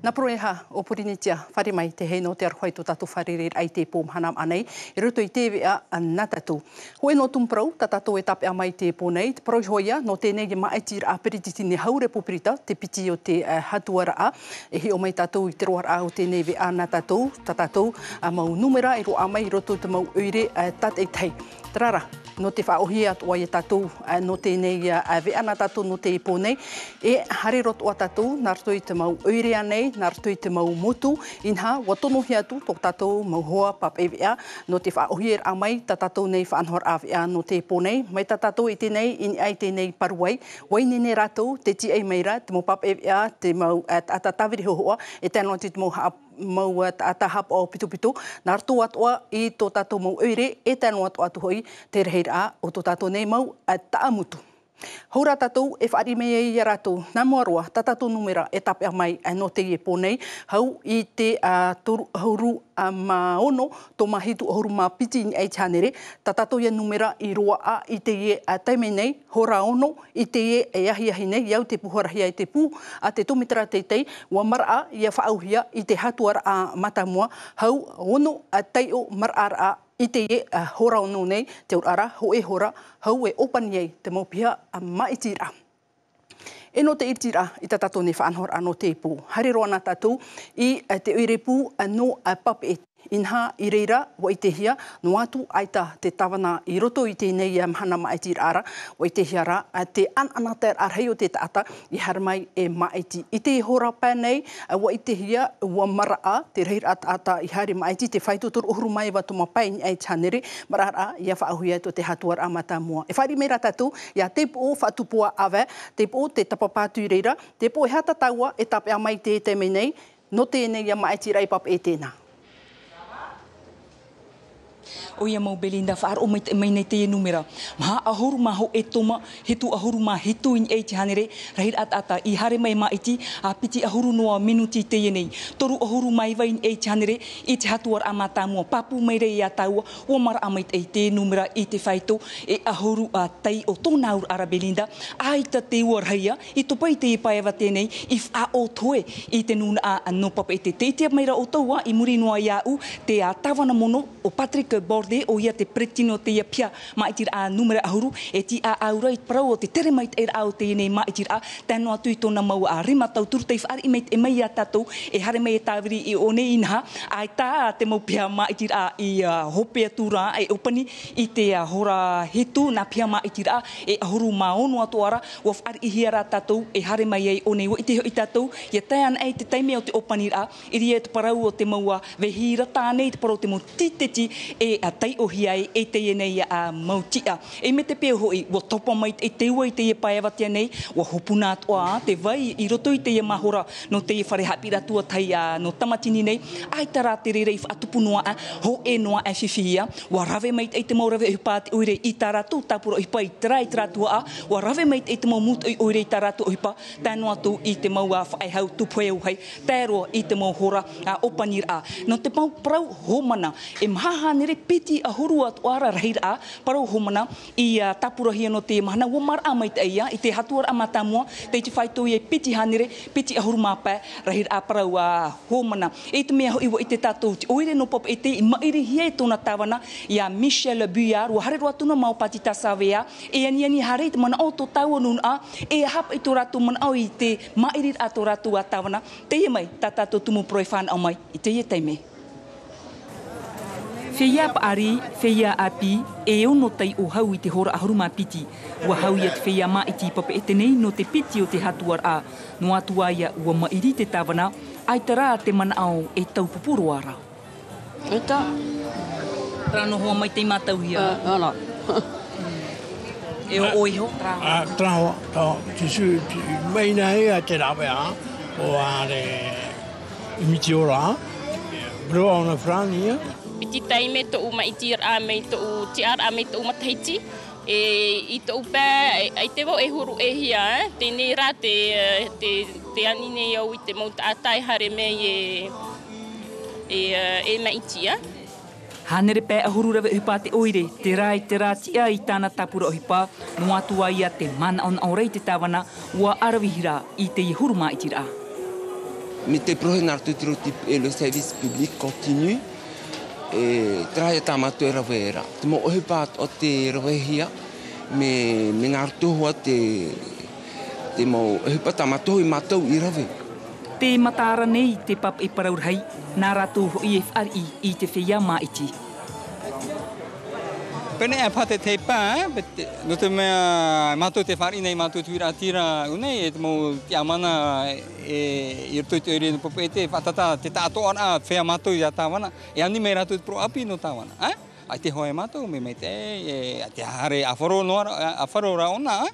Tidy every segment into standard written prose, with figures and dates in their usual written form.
Nā proeha o Purinitia, whare mai te hei no te arwhai tō tātou wharerer ai te pōm hanam anei, e ruto i te wea nā tātou. Hoi no tumprau, tā tātou e tapea mai te pōnei, te parau hoia, no tēnei e maaiti a perititi ne haure pōpirita, te piti o te hatuara a, e hi o mai tātou i te roara a o tēnei wea nā tātou, tā tātou mau numera, e roa mai, roto te mau uire tat e tei. Tarara, no te whaohia atua i tātou, no tēnei wea nā tātou no te pōnei, e hare roto a tātou, nā rato i te mau uire anei, nā rato i te mau motu, inha, watono hi atu, tō tātou mau hoa pap e wea, no te whaohia a mai, tā tātou nei whaanhor a wea no te pōnei, mai tā tātou i tēnei, ini ai tēnei paruai, wainene rātou, te ti ei meira, te mau pap e wea, te mau atatawiri hoa, e tēnā te mau mau atahap o pitu, nā rato atua i tō tātou mau uire, e tēnā atu atu hoi, te reheira o tō tātou nei mau taamutu. Haura tātou e whaari mei i a rātou, nā moaroa, tā tātou numera e tapea mai no te ie pōnei, hau i te hauru maono, tō mahitu hauru mā piti ni ei tānere, tā tātou ia numera i roa a i te ie taimei nei, hora ono, i te ie e ahi nei, iau te puharahia i te pū, a te tomitara teitei, ua mara ia whaauhia i te hatuara a matamua, hau ono tei o mara a i te ie hora ono nei, te urara, ho e hora, hau e opani ei, te maupia maitira. E no te itira i tā tātou ne whaanhor anō te pū. Hare roa nā tātou i te uire pū no pape inha i reira wa i te hia, no atu aita te tawana i roto i tēnei mahana maiti ara, wa i te hia ra, te ananata ar hei o te taata i haramai e maiti. I te hora pēnei, wa i te hia, wa mara a, te reira ata i hare maiti, te whaituturu uhuru mai wa tuma pai ni ai chanere, mara a, ia whaahuia to te hatuar a matamua. E whairi mera tātou, ia te po whatupua awe, te po te tapapātu i reira, te po e hata taua e tapea mai te menei, no tēnei ia maiti rai pap e tēnā. O ia mau Belinda whaar o mai nei te numera. Maha ahuru maho e toma, hetu ahuru ma hetu in e te hanere, rahir ata i hare mai maiti, a piti ahuru noa minuti te nei. Toru ahuru mai vai in e te hanere, i te hatuar a matamua, papu mai rei a taua, o mara a mai te numera i te whaito, e ahuru a tei o tōna ur ara Belinda, aita te ua raia, i topai te i paewa tēnei, i wha o toe, i te nuna a no papa e te teitea meira o taua, i muri noa iau, te a tawana mono, o Patrick Borde, o ia te pretino te ia pia maitir a numera ahuru e ti a aura i parau o te tere mait e rao te nei maitir a tēnō atu i tōna mau a rima tau turu tei whaari meit e mai a tātou e hare mai e tāwiri i o nei inha ai tā te mau pia maitir a i hope atura e opani i te hora hetu na pia maitir a e ahuru maono atu ara ua whaari i hiara tātou e hare mai ei o nei wa i te ho i tātou ia tēan ei te taime o te opani a i ria te parau o te mau vehira tānei te parau te mau titeti e tai o hiai e te nei a mautia. E me te peo hoi, wa topa mai e te ua i te paewa tia nei, wa hopuna atoa te vai i roto i te mahora no te whare hapi ratua tai no tamatini nei, ai tara te re rei whaatupu noa ho e noa e whiwhia, wa rave mai e te mau rave uhipa te oire i tā ratu, tāpura uhipa i trai tratua wa rave mai e te mau mutu i oire i tā ratu uhipa, tēnō atu i te mau whaehau tupu e uhai, tēroa i te mau hora opanir a. No te mau prau homana, e maha nere piti a huru atu ara rahira a, parau homana i tapurahia no te mahana, wa mara mai te ia, i te hatuar a matamua, te te whaito i e piti hanere, piti a huru mapē, rahira a parau homana. E te mea hoi wa i te tātou, te oire no pop e te, i mairi hia e tōna tāwana, i a Michel Buyard, wa hare roa tuna mau pati tasawea, e ani hare te mana o tō tāua nuna a, e hapa i tō ratu mana au i te mairi a tō ratu a tāwana, te ia mai, tā tātou tumu proi whāna au mai, i te ia teime. Whia paari, whia api, e ono tai o hau i te hora ahuru mā piti. Ua hau ia te whia mā iti papa e tenei no te piti o te hatuar a. No atua ia ua mairi te tāwana, ai tara te mana au e tau pupuro ara. Eta. Rano hoa mai te mātau hia. Ana. E o oiho? Traho, tisu, mai nei a te rawe a, o are imiti ora, broa ona frania. Piti taime to u maiti a mei to u tiar a mei to u matahiti e i to upe ai te wo e huru e hia te nera te anine au i te mau tātai hare mei e maiti a. Hanere pē ahuru rawe uhipa te oire, te rā tia i tāna tapura uhipa, no atua ia te mana on aurei te tāwana, ua arawihira i te i huru maiti rā. Mais te prohe et le service public continue. E traia tamatu e rawera. Te mo ohi pat o te rawehia, me ngartuhua te mo ohi pat tamatu i matau i rawe. Te matara nei te pap e paraurhai, nā rātou i e whari i te whia maiti. Pene e pate te pā, no te mea mātou te whari nei mātou tuira atira unei, e te mo te amana i rutoi te ore no popo e te whatata te tāto ana whea mātou i a tāwana, e ani mei rātou te pro api no tāwana. Ai te hoe mātou, me mei te hare awharo ra ona,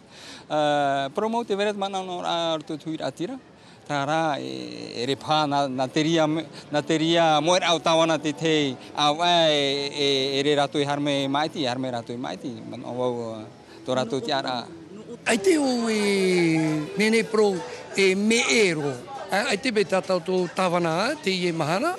promo te weret mana no rātou tuira atira. Tā rā, e re pā nā te ria moera au tāwana te awa e re rātou i harme maiti, rātou i maiti, man o wau tō rātou te ara. Ai te o nene pro e me ero, ai te be tātou tō tāwana te i e mahana,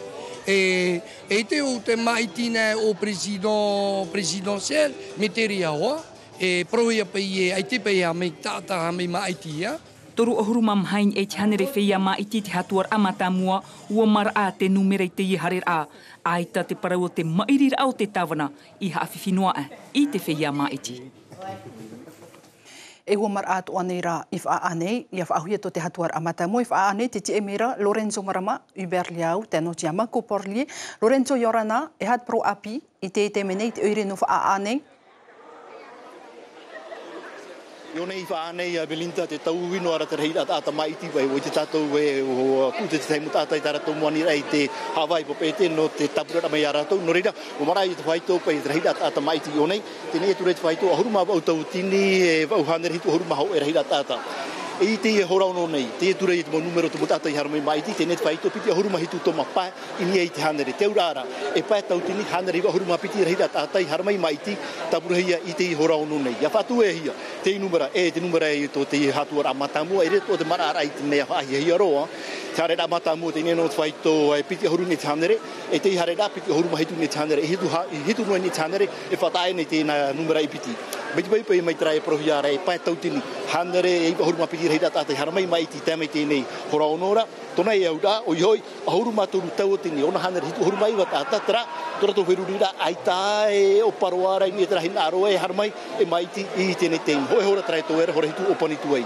e te o te maiti nā o presidentiel me te ria hoa, e prohia pe i e, ai te pe a me tāta me maiti ia. Toru ohuru mamhain e te hanere whia maiti te hatuar amata mua, ua mara a te numerei te i harer a. Aita te parau o te mairira au te tawana i haawhiwhinoa i te whia maiti. E ua mara atu anei rā i wha anei, i a whaahuia to te hatuar amata mua i wha anei te te emera Lorenzo Marama, Hubert Liao, te anotia Marco Porlier, Lorenzo Yorana, e hat pro api i te menei te oire no wha anei. Yo nei wha anei a Belinda te tau wino ara te reira ata maiti vai o te tātou e o kute te taimu tātai tara tō moani rei te Hawaii popete no te tapurara mai ara tau. No reira, o marai te whaito pai te reira ata maiti yo nei, tēnei e ture te whaito ahuruma au tau tini e wau hanere hitu ahuruma hau e reira ata. E te e horau no nei, te e ture i te mo numero te mutata i haramai maiti, tēnei te whaito piti ahuruma hitu toma pā ini e te hanere. Te urara, e pā tau tini hanere i ahuruma piti reira ata i haramai maiti, tapurahia i te e horau no nei. Ia whatu e hia, te numera te numera e to te hatuara amatamua, e reto te mara arai te mea whaahi hia roa. Te harera amatamua te neno te whaito e piti ahuru ne te hanere, e te harera piti ahuruma hitu ne te hanere, e hitu noe ne te hanere, e whatae ne tēnā numera i piti. Beti pai mai trai prohi ara e pai tau tini hanere e ahuruma piti reira tātai haramai maiti tēmei tēnei hora onora, tona e au rā, o ihoi, ahuruma toru tau tini, ona hanere hitu ahuruma iwa tātā, tera, tora tō wherurira, ai tā e o paroara, ni e tera hina aroa e haramai, e maiti i tēnei tēnei. Hoi hora trai tō era, hora hitu opani tuai.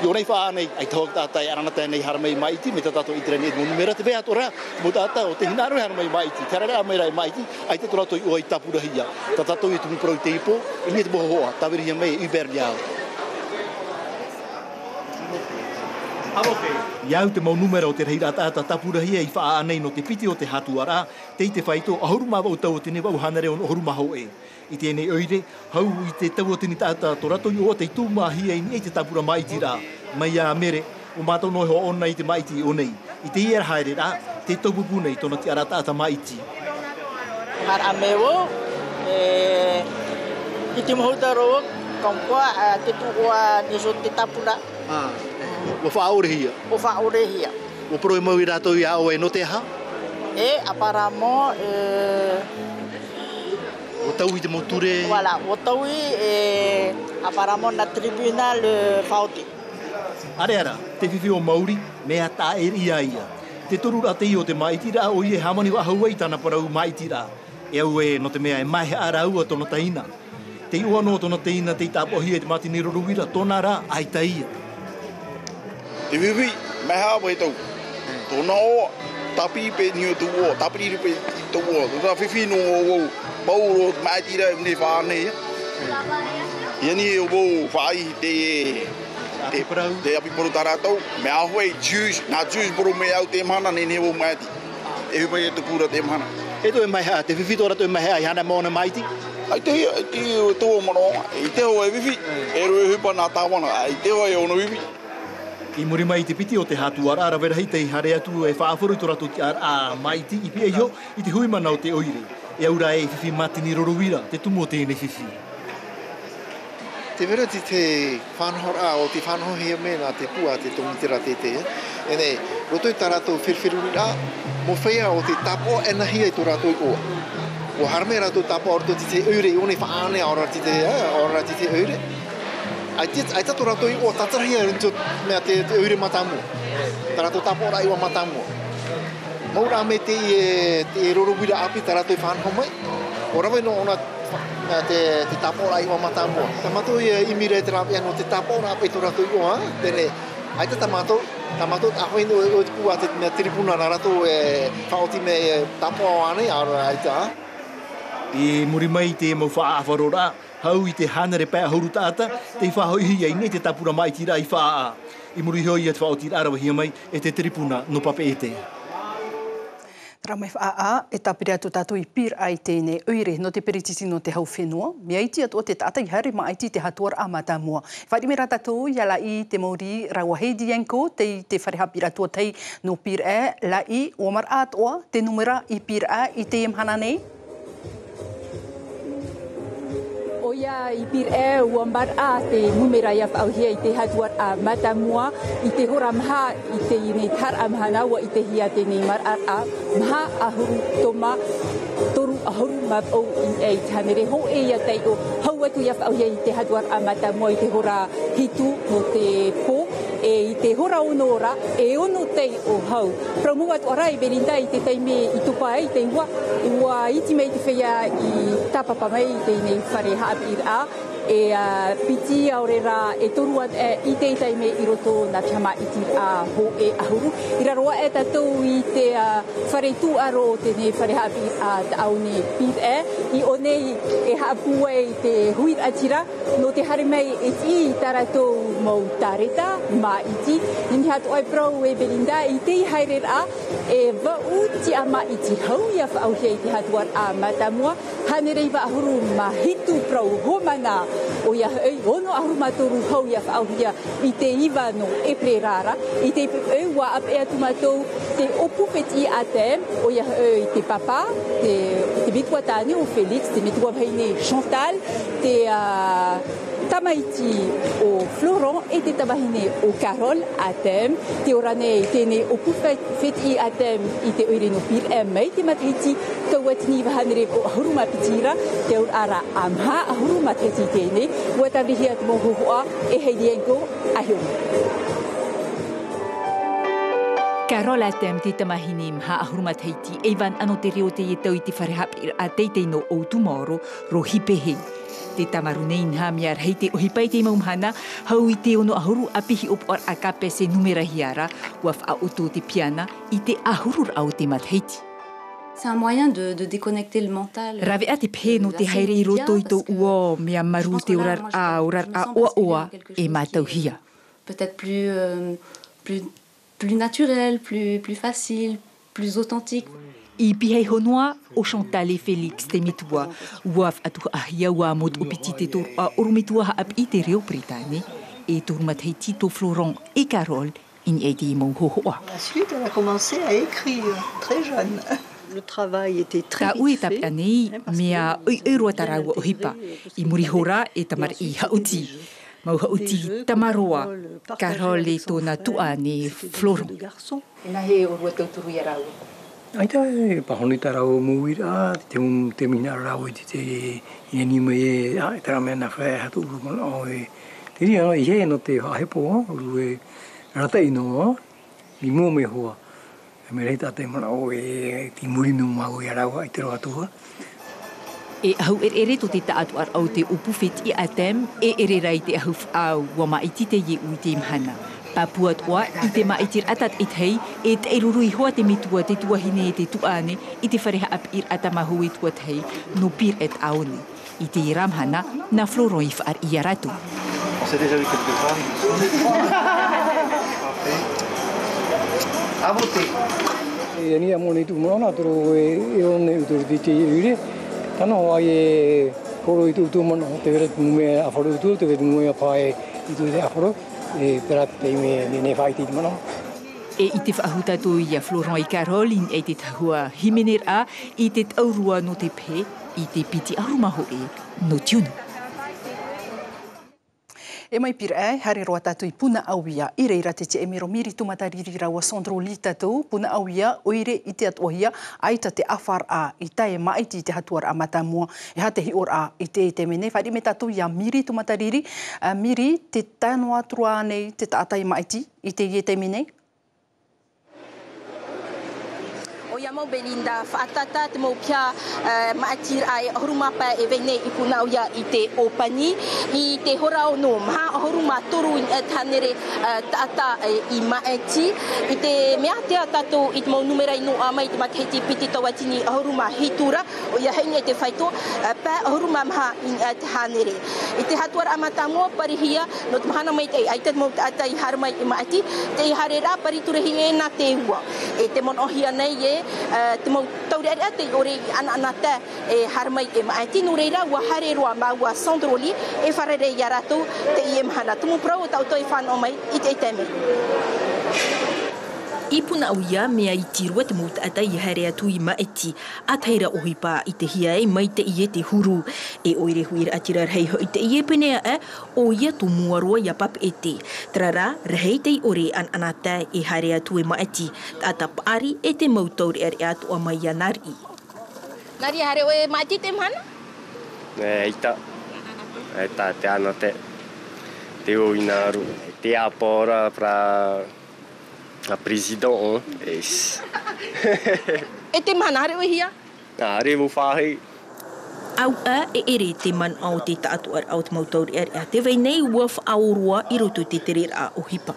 Yo nei wha anei, ai tau tātai arana tēnei haramai maiti, me tātou i tereni e numera te wea tora, mo tātou o te hina aroa haramai maiti, te arara mai rai maiti, ai te tora toi ua i tapurahia. Tātou i tumi prau te ipo, i ni te moho hoa, tawirihia mei, Hubert Liao. Iau te mau numero o te reira ata tapurahia i wha anei no te piti o te hatuara, te i te whaito, ahuruma wau tau o tene wau hanare o ahuruma hau e. I tēnei oire, hau i te tau o tini tāta torato i o te tūmahia i te tapura maiti rā. Mai a mere, o mātou noi ho ona i te maiti o nei. I te iera haere rā, te taupupu nei tona te ara tāta maiti. Har amewo, i te mohutaro, kampua, te tuua niso te tapura. O whaorehia? O whaorehia. O pro e mau i rātou i ao e no te aha? Aparamo, o tau i te moture? Voilà, o tau i aparamo na tribunal whaoti. Are ara, te whiwhi o Māori, mea tā e ria ia. Te toru rā te i o te maiti rā, o i e hamani wa haua i tāna parau maiti rā. E au e no te mea e mahe ara ua tona taina. Te ua no tona taina, te i tāpohi e te mati ni roruwira, tona rā, ai ta ia. Te whiwhi, meha awa e tau. Tona o, tapi pe ni o tu o, tapi ni pe tu o. Tuna whiwhi no o, mauro maiti rā ne whāne ia. Ia ni o whai te api poru tāratau, me ahoe juice, nā juice poru me au te mana ne o maiti. E hupai e te pura te mana. E to e mai hea, te whiwhi tōra to e mai hea, i hana maona maiti? Ai te tō maronga, i te hoa e whiwhi, e roe hupa nā tāwana, ai te hoa e ono whiwhi. I muri mai te piti o te hatuara, ara vera hei te hare atu e whaaforu tō ratu te a maiti, i pia iho, i te huimana o te oire. E aura e whiwhi matini rorowira, te tumo tēne whiwhi. Te vera te whanhora o te whanhohia mena te pua te tomitera te. E nei, roto i tā rātou whirwhirurira, mo whaia o te tapo e nahi e tō rātou i oa. O harme rātou tapo o te eure, i one whaane ora te eure. Ai tato rātou i oa tatarahia rinto mea te eure matamu. tarato tapo ora iwa matamu. Mau rame te roro wira api tarato fan homai. Ora vai no ona te tapo ora iwa matamu. Tamato imire terapia no te tapo ora api tarato iwa tene. Ai te tamato ako ino o te kua te tribuna narato whaoti me tapo ane ara ai ta. E muri mai te mau whaafarora, hau I te hanare pēa hauru tāta, te whahoihi ai nei te tapura mai tira I whaa. I muri hoi at whaoti arawa hia mai e te tripuna no pape e te. Tara mai whaa e tapire atu tātou I pir ai tēnei oire no te peritisi no te hau whenua. Me aiti atu o te tātai hare ma aiti te hatuar a matamua. Wharimera tātou ia lai te mauri rawa heidi yanko te wharehapira tua tei no pir e lai o mar atoa te numera I pir I te imhana nei. Oia I pir e ua mar a te numera ia whauhia I te hatuar a matamua I te hora maha I te nei tar amhana wa I te hia te nei mar a maha ahuru toma toru ahuru map o I tanere ho e ia tei o hau atu ia whauhia I te hatuar a matamua I te hora hitu no te pō I te hora ono ora e ono tei o hau. Praumua atu arai Belinda I te teime I tupa ai te ua iti mei te whea I tapapa mai I te nei whare haapir a e piti aurera e toruat I te teime I roto na tiama itir a ho e ahuru. I raroa e tatou I te whare tu aro te nei whare haapir a ta au ne pir I o nei e haapua I te huir atira no te hare mai e ti taratou mau tareta ma iti ni hatu ai pro e Belinda I te haere a e va uti ama iti hau ia au hei te hatuar a matamua hanere va ahuru ma hitu pro homana o ia ei ono ahuru matoru hau ia au hia I te iva no e prerara I te e wa ap e atumatou te opupeti ate o ia I te papa te bitua tani o Felix te mitua heine Chantal te tamaiti o Florent e te tamahine o Carol atem te orane tene o pufeti atem I te oire no pir e mai te matahiti tauatini vahanere o ahuruma pitira te ur ara amha ahuruma teti tene ua tavihi at mohohoa e heidienko ahio. Carol atem te tamahine mha ahuruma teti evan ano te reo te tau I te wharehapir a teitei no o tumoro ro hipehe. Te tamarunei nha miar hei te ohipai te maumhana hau I te ono ahuru apihi op or akape se numera hiara waf a oto te piana I te ahurur au te matheiti. C'est un moyen de déconnecter le mental. Rave a te pē no te haere I roto I tō ua mea maru te orar a oa oa e mātau hia. Peut-être plus naturel, plus facile, plus authentique. I pihei honoa o Chantal e Felix te mitua, waf atu ahia wa mod o piti te toru a orumitua haap I te reo Britane, e toru mathei Tito Florent e Carol in e te imau hohoa. Ensuite, elle a commencé à écrire, très jeune. Le travail était très vite fait. Ta ue anei, mea oiroa taraua o hipa, I muri hora e tamar I hauti. Mau hauti tamaroa, Carol e tōna tuane Florent. E nahe o rua tauturu I rau. Ai tai pahoni tarau muira te mina rau I te inanima e tara mea na whae hatu urumana o e te ria no I he no te hahepo uru e rata ino I mua me hoa e me reita te mana o e ti murinu mau I rau I te roa tua E hau ere to te taatu ar au te upufet I atem e ere rai te ahuf au wa maiti te ye ui te imhana. Papua toa I te maitir atat I hei e te erurui hoa te mitua te tuahine e te tuane I te whareha ap ir atamahu e tua hei no pir et aone. I te iramhana na Florent I whaar I aratu. On s'est déjà vu quelques fois. À voter. E nia moni tu mona tro e one uturu te ire. Tano ai e koro I tu mona te vere me a foro tu te vere me a pai I tu de aforo. E per te me ne fai ti mano e I te whaahuta tō I a Florent I Caroline e te tahua himener a I te taurua no te pē I te piti arumaho e no tiunu. E mai pira e, hare roa tātou I puna auia. I reira te emiro miri tumatariri rawa Sandro Li tātou, puna auia, oire I te atohia, aita te awhar a, I tae maiti te hatuar a matamua, e hate hi or a, I te mene. Whaere me tātou ia miri tumatariri, miri te tanoa trua nei te tātai maiti, I te mene? Oia mo Belinda whaatata te mo pia maatir ai ahurumapa e vene I puna oia I te opani I te hora o no maha ahuruma toru I tanere tata I maeti I te mea tea tato I te mau numera I no ama I te makheti piti tawatini ahuruma hitura oia heinga te whaito pa ahuruma maha I te hanere I te hatuar amatamoa parihia no te mahana mai te ai te mau tata I harmai I maeti te harera pariturhi e na te ua e te mon ohia nei e te mau taurerea te ore ananata e harmai e maeti no reira ua hare roa maua sondroli e wharere I aratou te I emhana tumu prau o tautoi whanau mai I te teme. I puna au ia mea I tirua te mauta ata I haere atu I maeti a teira ohipa I te hia e mai te I te huru e oire huira atira rhei ho I te I penea o ia tu muaroa ia pap e te trara rhei te ore an anata e haere atu e maeti ata paari e te mautauri are atu a mai anari. Nari hare o e maeti te mana? Eita. Eita te ana te o inaru. Te apora pra a presidente e te mana hare o hia? Hare mo whahi. Au e ere te man au te taatu ar au te mautauri ar te vei nei ua whaorua I roto te tere a o hipa.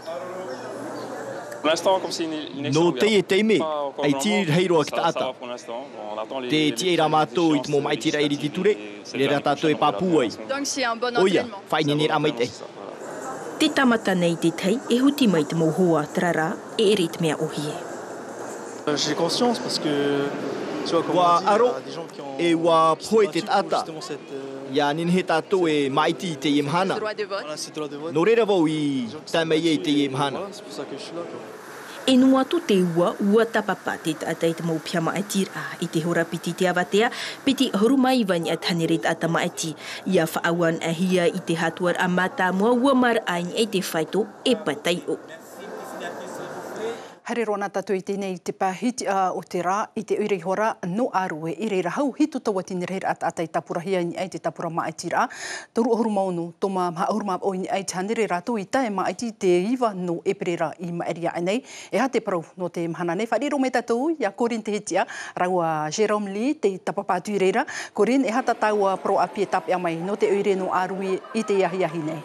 No te e teime, ai tir heiroa ki taata. Te tie ra mātou I te mō maitira eri ti ture, re ra tātou e pāpuai. Oia, whaini nera mai te. Te tamata nei te tei e huti mai te mōhua trara e ere te mea ohie. J'ai conscience parce que Wa aro e wa poe te tata. Ia nini he tātou e maiti te imhana. No reira vau I tamei e te imhana. E nua tu te ua tapapa te tata I te mau pia maatir I te hora piti te awatea, piti horumai vani a tanere tata maati. Ia whaawan ahia I te hatuar a mata mua ua mara aing e te whaito e patai o. Hare rona tatu I tēnei te pāhiti o te rā I te uirei hora no arue I reira hau hitu taua tini reira ata I tapurahia ni ai te tapura maaiti rā. Toru ahuru mauno, toma maha ahuru maa o ni ai te hanere rātou I tae maaiti te iwa no e perera I maeria anei. E ha te parau no te mahana nei. Wharero me tatou ia Corinne te hitia raua Jerome Lee te tapapātu I reira. Corinne e hata taua pro api e tape amai no te uire no arue I te iahi nei.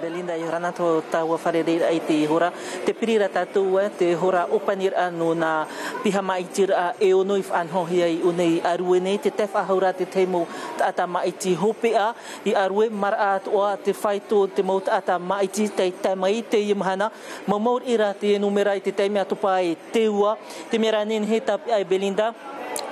Belinda I rana to taua wharereira I te hora. Te pirira tātou te hora opanir anu na piha maitir e ono I whanhohi ai unei arue nei. Te tefa haura te teimo ata maiti hope I arue mara atoa te whaito te mauta ata maiti te taimai te imahana. Mamaur ira te numera I te taime atopa e te ua. Te mera nen he tapi ai Belinda.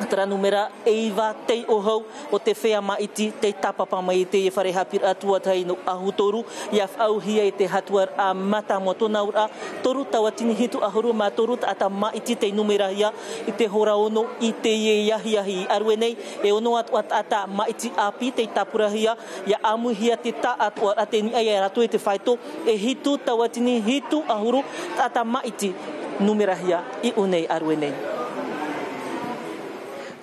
Tara numera eiva tei o hau o te whea maiti te tapapa mai te e whare hapir atua tai no ahutoru ia whau hia I te hatuar a mata mo tona ura toru tawatini hitu ahuru ma toru ata maiti te numera hia I te hora ono I te ie iahi arue nei e ono ata maiti api te tapura hia ia amu hia te ta atua ate ni ai ratu e te whaito e hitu tawatini hitu ahuru ata maiti numera hia I unei arue nei.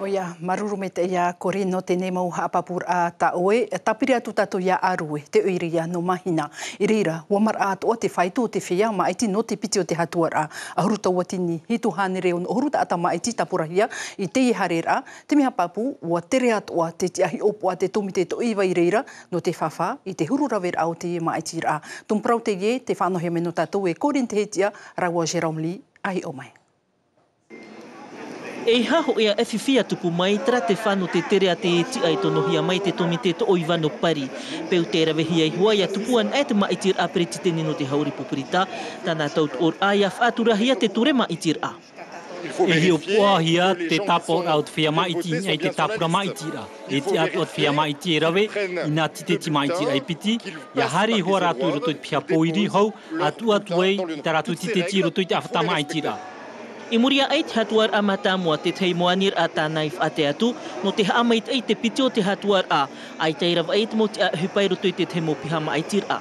Oia, maruru me te ia Corinne no te nemau haapapur a ta oe, tapiri atu tato ia arue, te uiria no mahina. I reira, ua mara atu o te whaito o te whia maiti no te piti o te hatuara. Ahuru tau atini, hitu hanere on ohuru ta ata maiti tapurahia, I te I harera, te miha papu, ua tere atu o te tiahi opo a te tomi te toiwa I reira, no te whawha, I te huru rawera au te maiti ra. Tumprau te ie, te whanohia meno tato e Corinne te hetia, raua Jerome Lee, ai o mai. E haho ea e whiwhia tupu mai tra te whano te tere a te eti ai tonohia mai te tomi te to oivano pari. Peu te rawehi ai hua ia tupuan e te maitir a preti te nino te hauri pupurita. Tana taut or aia whaaturahia te ture maitir a. E hio puahia te tapo au te whia maiti ai te tapura maitira. E te atu at whia maiti e rawe, ina titeti maiti ai piti, ia hari hoa ratu I roto I pia poiri hau, atu ei, I ta ratu titeti roto I te awhata maitira. I muria ai te hatuar a matamua te tei moanir a tānai whate atu, no te haamait ai te piti o te hatuar a, ai te irawa ai te mo te hupai roto I te tei mo piha maitir a.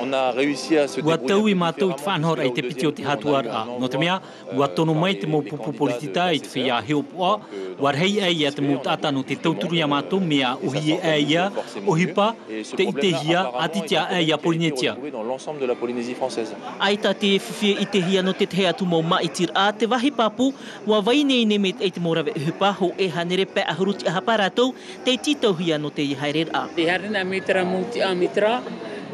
on a réussi à se ua tau I mātou I te whanhor ai te piti o te hatuar a. No te mea, ua tono mai te mō pupu politita I te whia heo poa, ua rei ai a te mō tata no te tauturu ia mātou mea uhi e ia, ohipa, te itehia, atitia e ia Polinetia. Dans l'ensemble de la Polynésie française. Ai ta te whiwhia itehia no te hea tu mō maitir a te wahi papu, ua wainei ne met ei te mō rawe uhupa ho e hanere pe ahuruti a hapa rātou, te titauhia no te ihaere a. Te harina mitra mouti a mitra,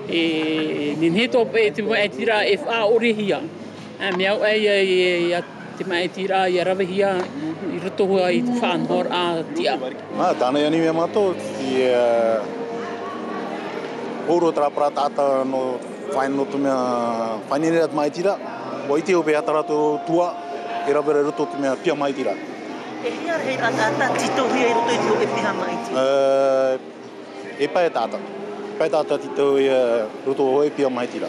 nin heto pe te maitira e wha orehia. Meau ai te maitira I rawehia I roto hua I te whanhor a tia. Tāna iani mea mātou, Oro trapara tata no whaino tu mea whainere at maitira, o ite o pe atarato tua, e rabere roto tu mea pia maitira. E hea rei a tata titohi e roto I te o e piha maitira? E pae tata. Pae tata tito e roto o e pia maitira.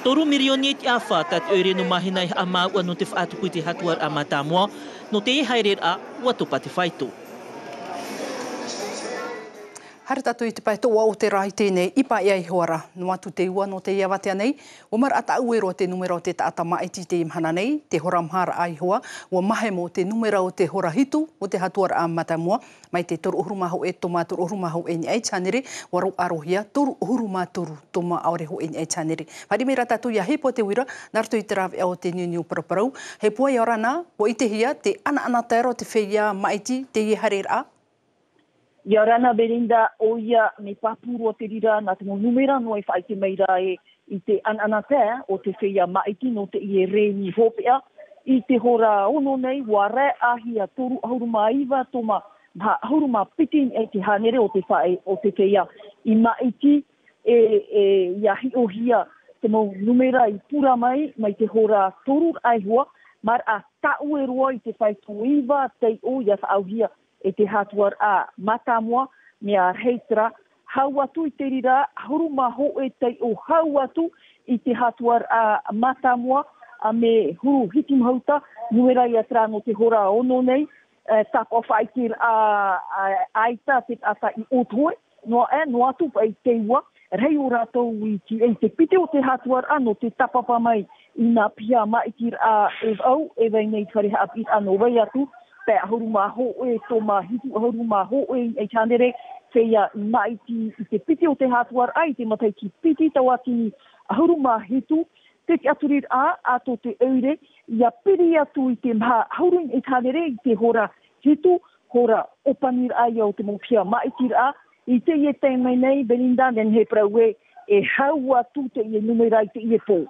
Toru mirioni e te awha tat eure no mahina I a maua no te whaatupu te hatuar a Matamoa, no te e haere a watopa te whaito. Hare tatu I te pai toa o te rai tēnei ipa ia I hoara. No atu te ua no te ia watea nei, o mara ata uero te numero o te taata maiti te imhana nei, te hora mhara ai hoa, o mahe mo te numero o te hora hitu o te hatuara a Matamoa, mai te toru uhurumaho e toma toru uhurumaho e ni ai chanere, waro arohia toru uhurumaturu toma aoreho e ni ai chanere. Whari mera tatu ia hepo te wira, nartu I te rawe au te niuniu paraparau, he pua I orana, po I te hia, te ana taero te whia maiti, te ie harer a, Ia rana Belinda o ia me papuru o te rira na te mo numera no I whaite meira I te ananatea o te whia maiti no te I reini hopea I te hora ono nei wa re ahia toru ahuruma iwa toma ahuruma pitin e te hanere o te whae o te whia I maiti ia hi o hia te mo numera I pura mai te hora toru ai hua mar a tau e roa I te whae iwa te o ia whaauhia e te hatuar a Matamoa, mea reitra, hau atu I te rira, huruma ho e tei o hau atu I te hatuar a Matamoa, a me huru hitim hauta, nuera I atra no te hora ono nei, tapa whaikir a aita te ata I otoe, no atu pa I te ua, rei o ratou I te pite o te hatuar a no te tapapa mai I nga pia maikir a evau, evai nei whareha apit ano wai atu, pe ahuruma ho e toma hitu ahuruma ho e chanere feia maiti I te piti o te hatuar ai te matai ki piti tawati ahuruma hitu te aturir a ato te eure ia piri atu I te maha ahurun e chanere I te hora hitu hora opanir ai au te mopia maitir a I te ie te mai nei Belinda nen he praue e hau atu te ie numerai te ie po.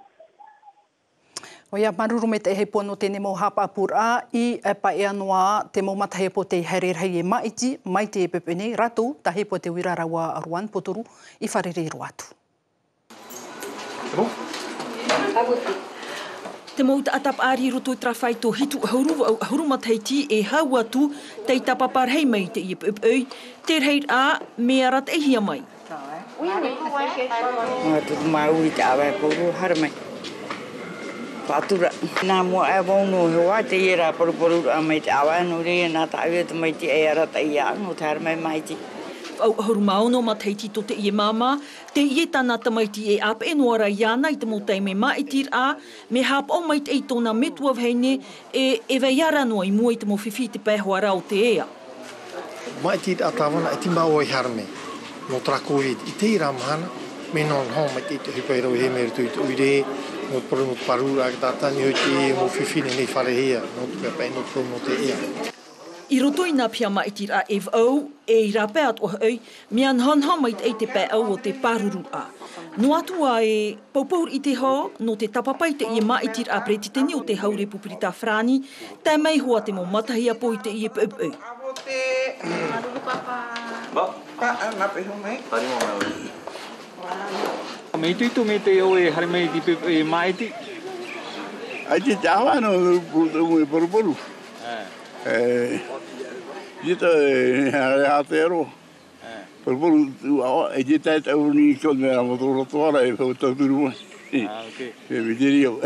O ia maruru me te hepo no tēne mō hapapura I pa ea noa te mō mata hepo te hererhei e maiti, mai te pepene, ratu, ta hepo te wira rawa aruan poturu I wharerero atu. Te mauta atap ari roto I trawhai tō hitu ahuruma teiti e hau atu tei tapapar hei mai te I pepei, te rei a mea rat e hia mai. Tuku mai ui te awe poru haramai. Patura. Nā mua e waunu he wā te iera paruparu a mai te awa no rea nā tāwea te mai te e arata I a no te haramai maiti. Au ahurumao no mateiti to te ie mama, te ie tāna tamaiti e ap e noara iana I te motai me maitir a, me hap o mai te tōna metua vheine e wei ara noa I mua I te mo whiwhi te pēhoara o te ea. Maitir a tāwana e tima o I harame, no trako I te ira mahana, me non hong mai te hipairau he meri tui te uire, no te paru a tātani hoi te mo whiwhine nei wharehea, no te pepai no te no te ea. I roto I nā pia maitir a au, e I rape at o hau, mea nhanha mai te te pē au o te paruru a. No atua e paupaur I te ho, no te tapapai te ie maitir a pretiteni o te haure pupirita Frani, te mei hoa te mo matahia po I te ie pēpau. Maruru papa. Ba? Nā peho mai. Tari mo mai. Me tuitu me te o e hare mai te maiti. Ai te tawa no poru. Ita a tero. Poru e te tau ni ko me a motor e fo turu. Okay. E vidirio.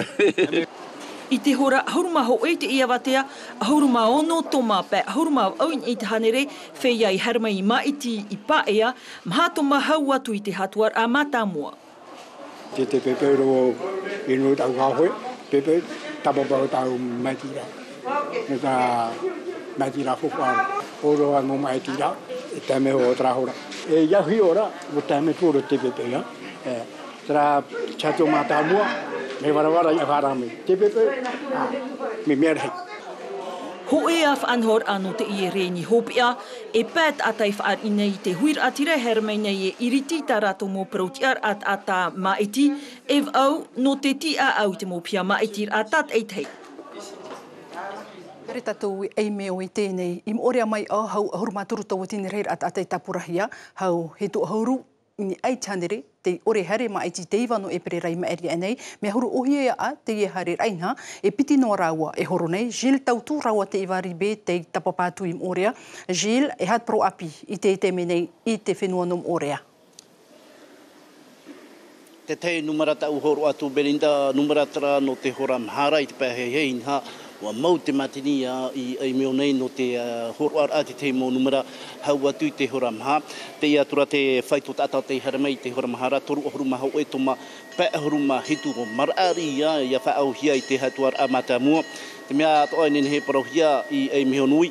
I te hora haurumaho e te ia watea, hauruma ono toma pe hauruma auin I te hanere, whea I harma I maiti I paea, mahatoma hau atu I te hatuar a Matamoa. Te pepe ro inu tau hawe, pepe tapapau tau maitira. Neka maitira fukar. Oro anu maitira, teme o trahora. E yahi ora, o teme puro te pepe ya. Tra chato mata mua, me varavara ya varame. Te pepe, me merhe. Ho e a whaanhor anu te i e reni hopia, e pēt atai whaar ina i te huir atira hermeina i e iriti ta rato mō proutiar at ata maiti, ev au no te ti a au te mō pia maitir atat eitei. Kare tatou ei meo i tēnei, i morea mai au hau ahurumāturu tau tini reir at atai tapurahia, hau he tu hauru ni ai chanere, te ore hare maiti te iwano e pere rai maeri anei, me huru ohia a te e hare raina, e piti no raua e horo nei, Gilles tautu raua te iwari be te tapapātu i morea, Gilles e hat pro api i te teme nei i te whenua no morea. Te te numara tau horo atu Belinda, numara tara no te hora mhara i te pēhe heinha, wa mau te matini i meo nei no te horo ar ati te mo numara hau atu te hora mha. Te ia tura te whaitu tata te haramei te hora mahara, toru ohuru maha o e toma pēa horu ma hitu o marari ia whaau hia i te hatuar a matamua. Te mea toa nene he parohia i ei miho nui,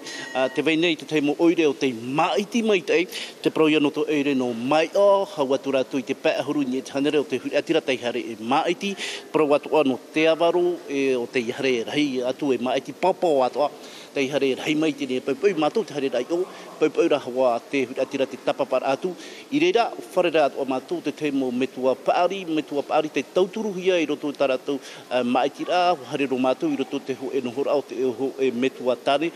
te veinei te teimo oire o te maiti mai tei, te parohia no to oire no mai o, hau atu ratu i te pēa horu ni e te hanere o te huri atira tei hare e maiti, parau atoa no te avaru o te hare rahi atu e maiti papa atoa, te hare rahi mai tene, paupau mātou te hare rai o, paupau rahawa te huri atira te tapapar atu, i reira, wharera atoa mātou te teimo metua paari te tauturuhia i roto taratou maitira, hare ro mātou i roto te ho e hora o te e metua tane,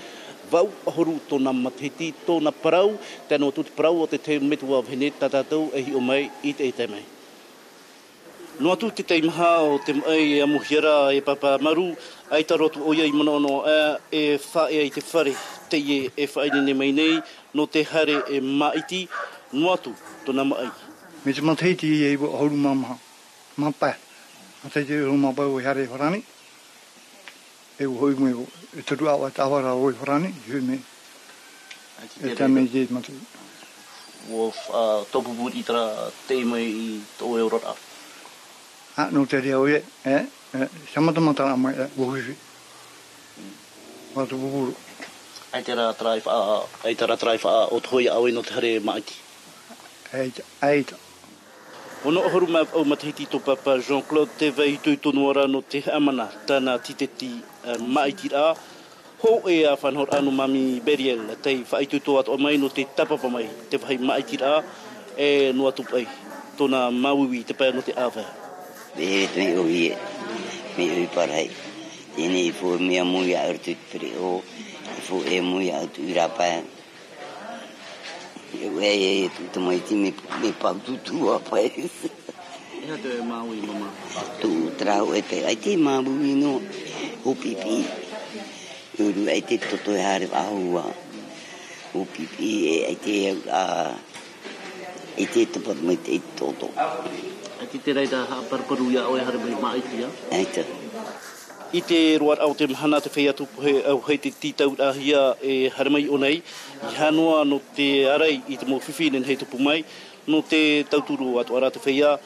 vau ahoru tōna mateti, tōna parau, tēnō tūti parau o te te metua vene tātātou e hi o mai i te mai. No atu te teimaha o te mai a muhiara e papa maru, ai ta rotu oia i manono e whae i te whare, te e whaenene mai nei, no te hare e maiti, no atu tōna mai. Me te mateti e ahoru mamaha, mapai, mateti e ahoru mapau e hare wharani, e hoi me e turu awa tawara o i wharani, hui me e te me te matu. O topu buri tara te mai i tō e orora. No te rea oe, samata mai e wuhiwi. Watu buburu. Ai tera trai wha o toi awe no te hare maiti. Eita. Ono ahoru mai au matahiti tō papa Jean-Claude te vei tui tonuara no te amana tāna titeti maitira. Ho e a whanhor anu mami Beriel tei whaitu tō atu mai no te tapapa mai te whai maitira e no atu pai tōna mauiwi te pai no te awa. Be me o ie, me o i parai. Tēne i fō mea mui a urtu pere o, i fō e mui a utu i rapai. E wea e tuta mai ti me paututu a pai. Ea te maui mama? Tu trau e te, ai te maui no, o pipi. Uru ai te toto e hare ahua. O pipi e ai te e te tapat mai te toto. Ai te reida parparu ia o e hare mai maiti ia? Eita. I te roar au te mahana te whea tupu au hei te titau ahia e hare mai o nei, i hanua no te arai i te mō whiwhinen hei tupu mai, no te tauturu atu ara te whea,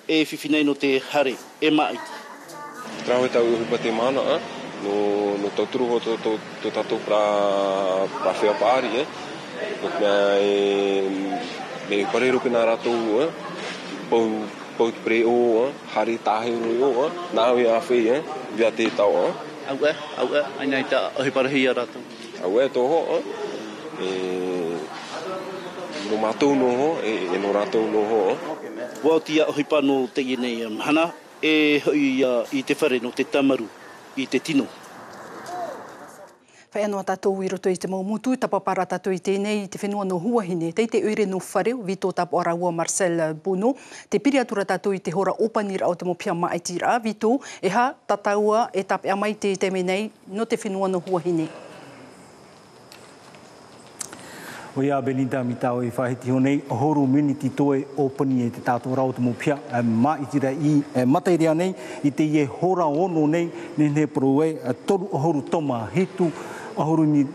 e whiwhinei no te hare, e maiti. Trau e tau hupa te mana, no tauturu ho to tatou pra whea paari, no te mea me parero pina ratou, pau te pre o, hare tahe o, nāwe a whea, via te tau. Au e, ai nei ta ohi parahi a ratou. Au e toho, no mātou no ho, e no ratou no ho. Wau tia ohi pano te ienei hana, e hoi i te whare no te tamaru, i te tino. Whai anō tātou i roto i te maumutu, tapapara tātou i tēnei i te whenua no huahine. Tei te uire no whareu, Vito tapo araua Marcel Bono. Te piri atura tātou i te hora opanira o te mopia maitira. Vito, e ha tataua e tape amai te teme nei no te whenua no huahine. O ia Belinda mi tau e whahiti honei, horu miniti toe opani e te tātou rau te mopia maitira i matairea nei, i te ie hora ono nei, nene proe toru horu toma hitu, ahoru ni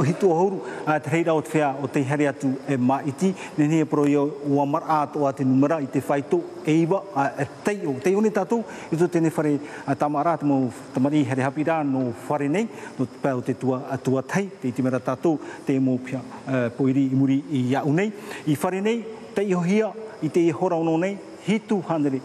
hitu horu te reira o te whea o te here atu e maiti nene pro i o amar ato a te numera i te whaito e iwa te one tātou i tō tēne whare tamara te mau tamari here hapira no whare nei no te pēo te tua tai te itimera tātou te mō pia poiri i muri i iau nei i whare nei te iho hia i te hora ono nei hitu hanere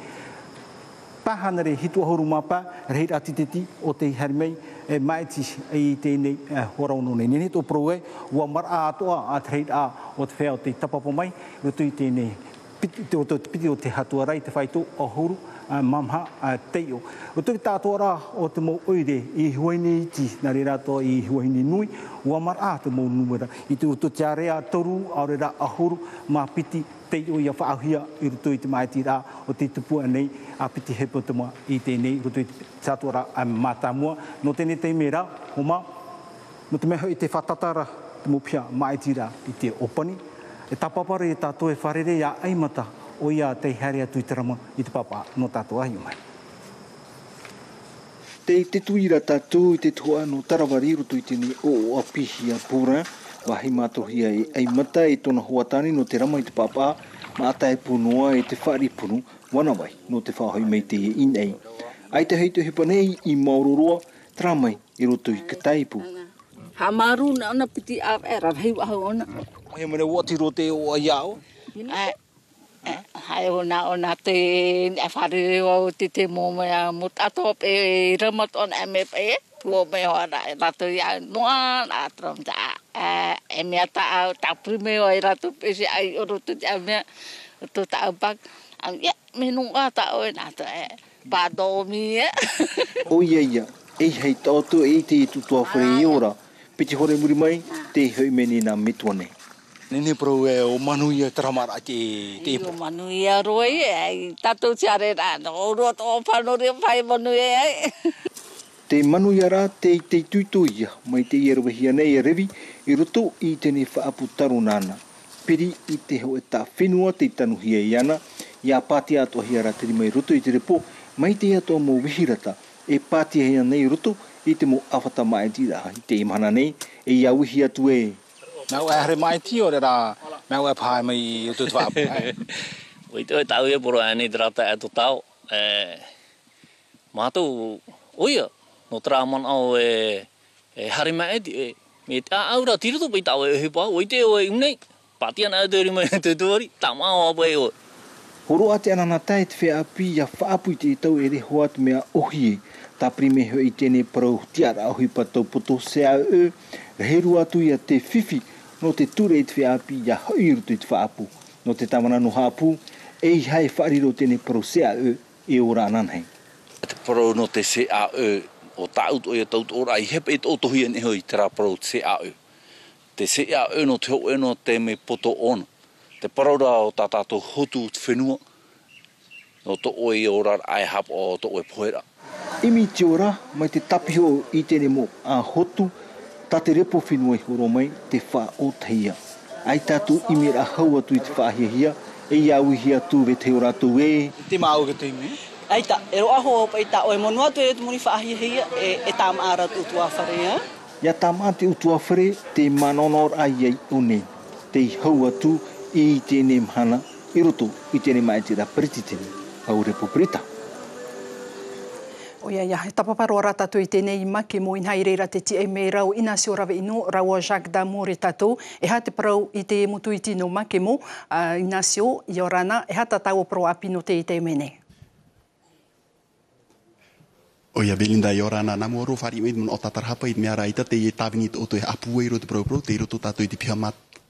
pahanere hitu ahoru mapa reira tititi o te harimei e maiti i tēnei hora ono nei. Nene tō proe ua mara atoa a te reira o te whea o te tapapo mai roto i tēnei piti o te hatuarai te whaito ahoru mamha teio. Roto i tātua rā o te mō oire i huaini iti nā re rātoa i huaini nui ua mara te mō numera i te roto te area toru a rera ahoru mā piti teio ia whaahia i roto i te maiti rā o te tupua nei a piti hepo te mua i tēnei roto i te tātua rā mātamua. No tēnei te mera, homa, no te meho i te whatatara te mō pia maiti rā i te opani. E tapapare e tātou e wharere ia aimata o ia te here atu i te rama i te papa no tātou ahi mai. Te tuira tātou i te toa no tarawari roto i tēnei o apihia pūra, wahi mātohia e aimata e tona huatani no te rama i te papa, ma atai punua e te whari punu, wanawai no te whahoi mei te inei. Ai te heito hepa nei i mauroroa, tramai i roto i kataipu. Ha maru na ona piti a era hei wa ona. He mene wati rote o iao. Hai ona te whare o te mō mea mo tato pe ramat on MFA. Tuo me ora rato ia noa na trom ta. E mea ta prime o rato pe si ai o roto te mea to ta bak. Ia me nunga ta o na to pa do mi. O ia e hei tautu e te tutua whare i ora. Piti hore muri mai, te hoi meni nā mituane. Nene pro e o manuia taramara te epo. O manuia roi e tatou tiare rā. O roto o whanore whai manuia e. Te manuia rā te tuituia mai te ierawahia nei e revi i roto i tēne whaapu taru nāna. Piri i te ho e tā whenua te tanuhia i ana. Ia pāti atoa hia rā tiri mai roto i te repo. Mai te atoa mō wihirata e pāti hia nei roto i te mo awhata maiti rā, i te imana nei, e iau hi atu e. Nau e hare maiti o rera, nau e pāi mai i tu twapu. Oi te tau e poro ane te rata e to tau. Mātou, oia, no traman au e hare maiti. Me te aura tiruto pai tau e hepa, oi te o e unei. Pātia nā te rima e te tuari, tama o apu e o. Horo ate anana tae te whea api ia whaapu i te tau e reho atu mea ohi e. Tā prime hoi tēne parau tiara ahui patau poto se a heru atu ia te whiwhi no te ture i te whea api ia hoi rutu i te whaapu. No te tamana no haapu, e hai whariro tēne parau se a e ora ananhei. Te parau no te se a o taut o ia taut ora i hepe et otohi ane hoi te rā parau se a Te se a no te ho no te me poto ono. Te parau rā o tā tātou hotu te whenua. No to oi ora ai hap o to oi poera. Imi te ora, mai te tapiho i tēne mo a hotu, tā te repo whenua i horo mai te wha o teia. Ai tātou imi ra hau atu i te whahia, e iau hi atu ve te ora tu e. Te mau ke te imi? Ai ta, e roa ho pa i ta, o e monua tu e te moni whahia e tā maara tu utua whare. Ia tā maa te utua whare, te manonor ai ai une, te hau atu i tēne mhana, i roto i tēne maiti ra perititene, au repo perita. O ia, he tapaparo rata i tēnei maki mo in haireira te ti e me rau ina si o rawe ino, raua Jacques Damour e tātou, e ha te parau i te mutu i tino maki mo, ina si o, i o rana, e ha tatau o pro apino te i te mene. O ia, Belinda, i o rana, nā mua ro whari me o tatarhapa i te mea raita, te i tāwini o to e apu e ro te pro, te i roto tātou i te piha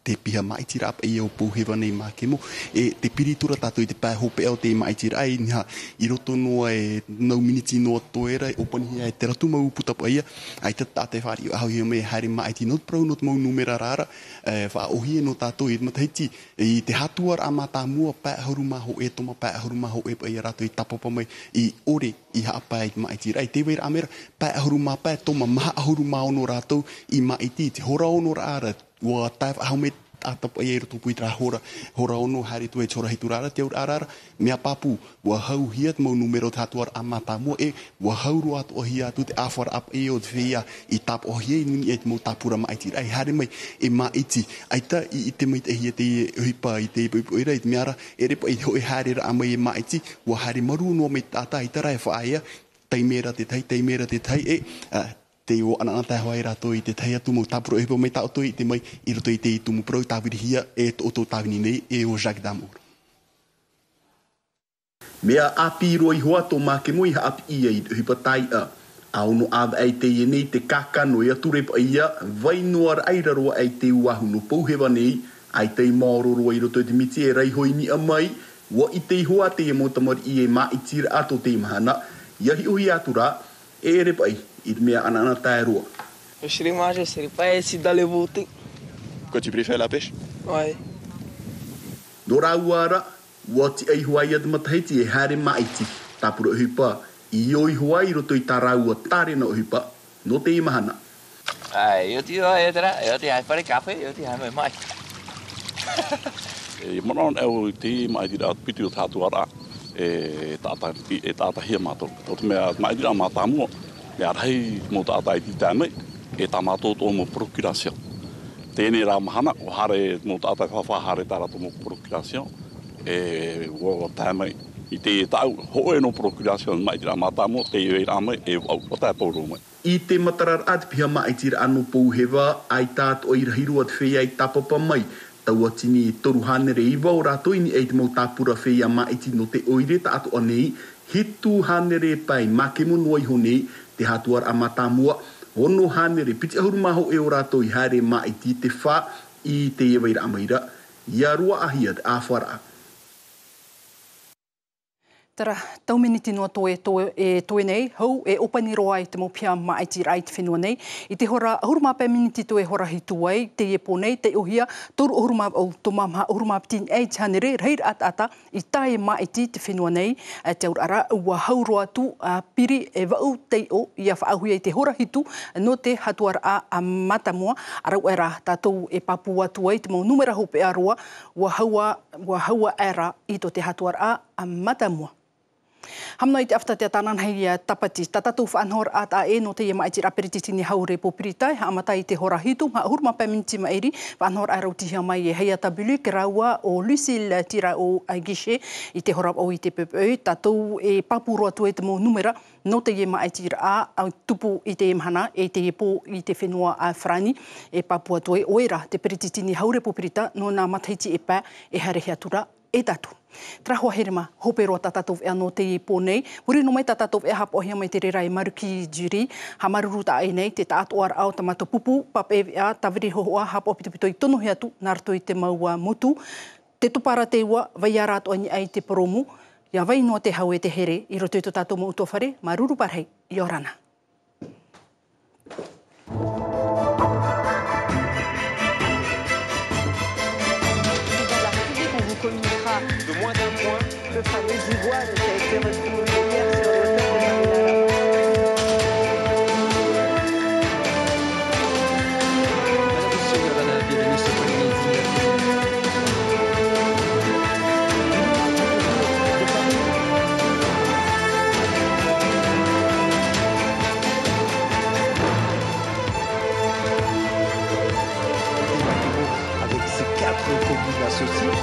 te piha maitira apa i au pouhewa nei mākemo. E te piritura tātou i te pāi hope au te maitira ai, niha i roto noa e nau miniti noa toera, e opanihia e te ratu mau putapa ia, ai te whari au hia me haere maiti not prau not mau numera rara, wha ohie no tātou i matahiti, i te hatuar a mātāmua pāhauru maho e toma pāhauru maho e pa ia rato i tapapa mai, i ore i hapa i maitira ai, te weira amera pāhauru mā pā toma maha ahuru maono rātou i maiti, te hora ono rāra, ua tai whahau me atap e ro tupu tra hora ono hari tu e chora hiturara te arara mea papu wa hau hiat mo numero tatuar amata mo e wa hau ro at o hiatu te afar ap e o via I tap o hie ni et mo tapura mai tira ai hari mai e ma iti aita I te mai te hiate hipa I te ira it meara e re pa I ho e hari ra mai ma iti wa hari maru no me tata I tara e faia taimera te tai e te o ana ta hoa ira toi te tai atu mo tapro e po me ta toi te mai I roto I te tumu pro tawiri hia e to tawini nei e o Jacques Damour. Mea api roi hoa to ma ke moi ha api I hipatai a auno ava ai te nei te kaka no ia ture pa ia vai noar aira roa ai te uahu no pouhewa nei ai te maoro roa I roto te miti e rai hoi ni a mai wa I te hoa te e motamari I e ma I tira ato te mahana iahi ui atura e re pai I mea ana tae roa. Je serais moi, je serais pas ici dans les boutiques. Quoi, tu préfères la pêche? Ouais. Dora uara, wati ai huai ad mataiti e hare maiti, tapura hipa, I oi huai roto I taraua tare na hipa, no te imahana. Ai, eu te hai para café, eu te hai mai. E monon e te mai dira pitu tatu ara e tata hia mato. O te mea mai dira matamu. Me arhei mo tātai ti tāmei, e tamato tō mo procuration. Tēnei rā mahana, o hare mo tātai whawhahare tārato mo procuration, e o tāmei. I te tau, hoe no procuration mai tira matamo, te iei rāmei, e o tā pōro mai. I te matarar at piha mai tira anu pouhewa, ai tāt o irahiru at whea I tapapa mai, tau atini toru hanere iwa o rātoi ni eit mo tāpura whea mai ti no te oire ta ato anei, hitu hanere pai, makemu noi honei, te hatuar amatamua, ono hanere, piti ahuru maho e o rātou I hare mai ti te wha I te ewaira amaira, ia rua ahia te awhara. Tara, tau miniti noa toe nei, hau e opani roa I te mo pia maiti rai te whenua nei. I te hora, ahuruma pe miniti toe hora hitu ai, te epo nei, te ohia, toru ahuruma au tomamha, ahuruma pitin ei te hanere, reir ata, I tae maiti te whenua nei, te aurara, ua hau roa tu, piri e vau te o, ia whaahui te hora hitu, no te hatuara a matamua, arau era tātou e papu atu ai, te mo numera hope a roa, ua haua era I to te hatuara a matamua. Hamna I te afta te tananhei tapati, tatatu whanhor ata e no te ia maiti raperititi ni haure popiritai, ha amata I te hora hitu, ha hurma paminti mairi, whanhor ai rautihia mai e heia tabulu, ke raua o Lucille tira o Aigishe, I te hora o I te pepe, tatou e papuro atu e te mo numera, no te ia maiti ra a tupu I te imhana, e te epo I te whenua a Frani, e papu atu e oera, te perititi ni haure popirita, no nā mataiti e pā, e harehe atura, e tatu. Trahua herema, hope roa tatatov e anō te ipo nei. Huri no mai tatatov e hapohia mai te rerai maruki juri. Ha maruru ta ai nei, te tātoar au tamato pupu, pape e a tawiri hohoa, hapo pitupito I tono heatu, nārto I te maua mutu. Te tupara te ua, vai arato ani ai te poromu. Ia vai noa te hau e te here, I roto I to tātou mo utowhare, maruru parhei, I orana. De moins d'un point, le fameux iguane qui a été retrouvé hier sur le hôtel de Marina. Avec ces 4 communes associées,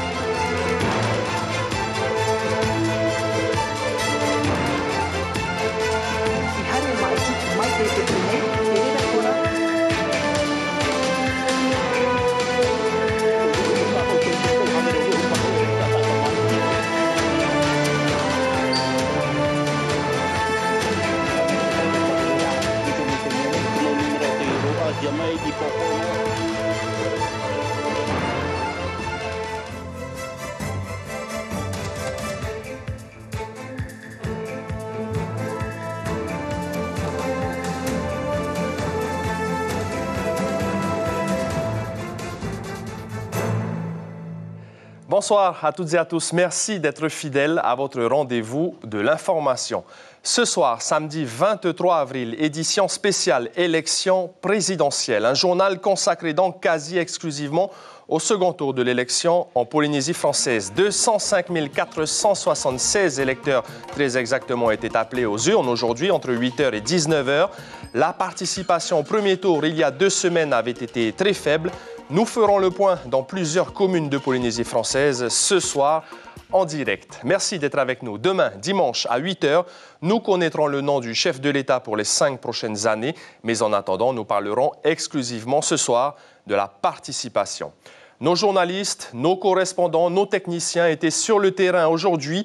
Bonsoir à toutes et à tous. Merci d'être fidèles à votre rendez-vous de l'information. Ce soir, samedi 23 avril, édition spéciale élection présidentielle. Un journal consacré donc quasi exclusivement au second tour de l'élection en Polynésie française. 205 476 électeurs, très exactement, étaient appelés aux urnes aujourd'hui entre 8h et 19h. La participation au premier tour, il y a 2 semaines, avait été très faible. Nous ferons le point dans plusieurs communes de Polynésie française ce soir en direct. Merci d'être avec nous. Demain, dimanche à 8h, nous connaîtrons le nom du chef de l'État pour les 5 prochaines années. Mais en attendant, nous parlerons exclusivement ce soir de la participation. Nos journalistes, nos correspondants, nos techniciens étaient sur le terrain aujourd'hui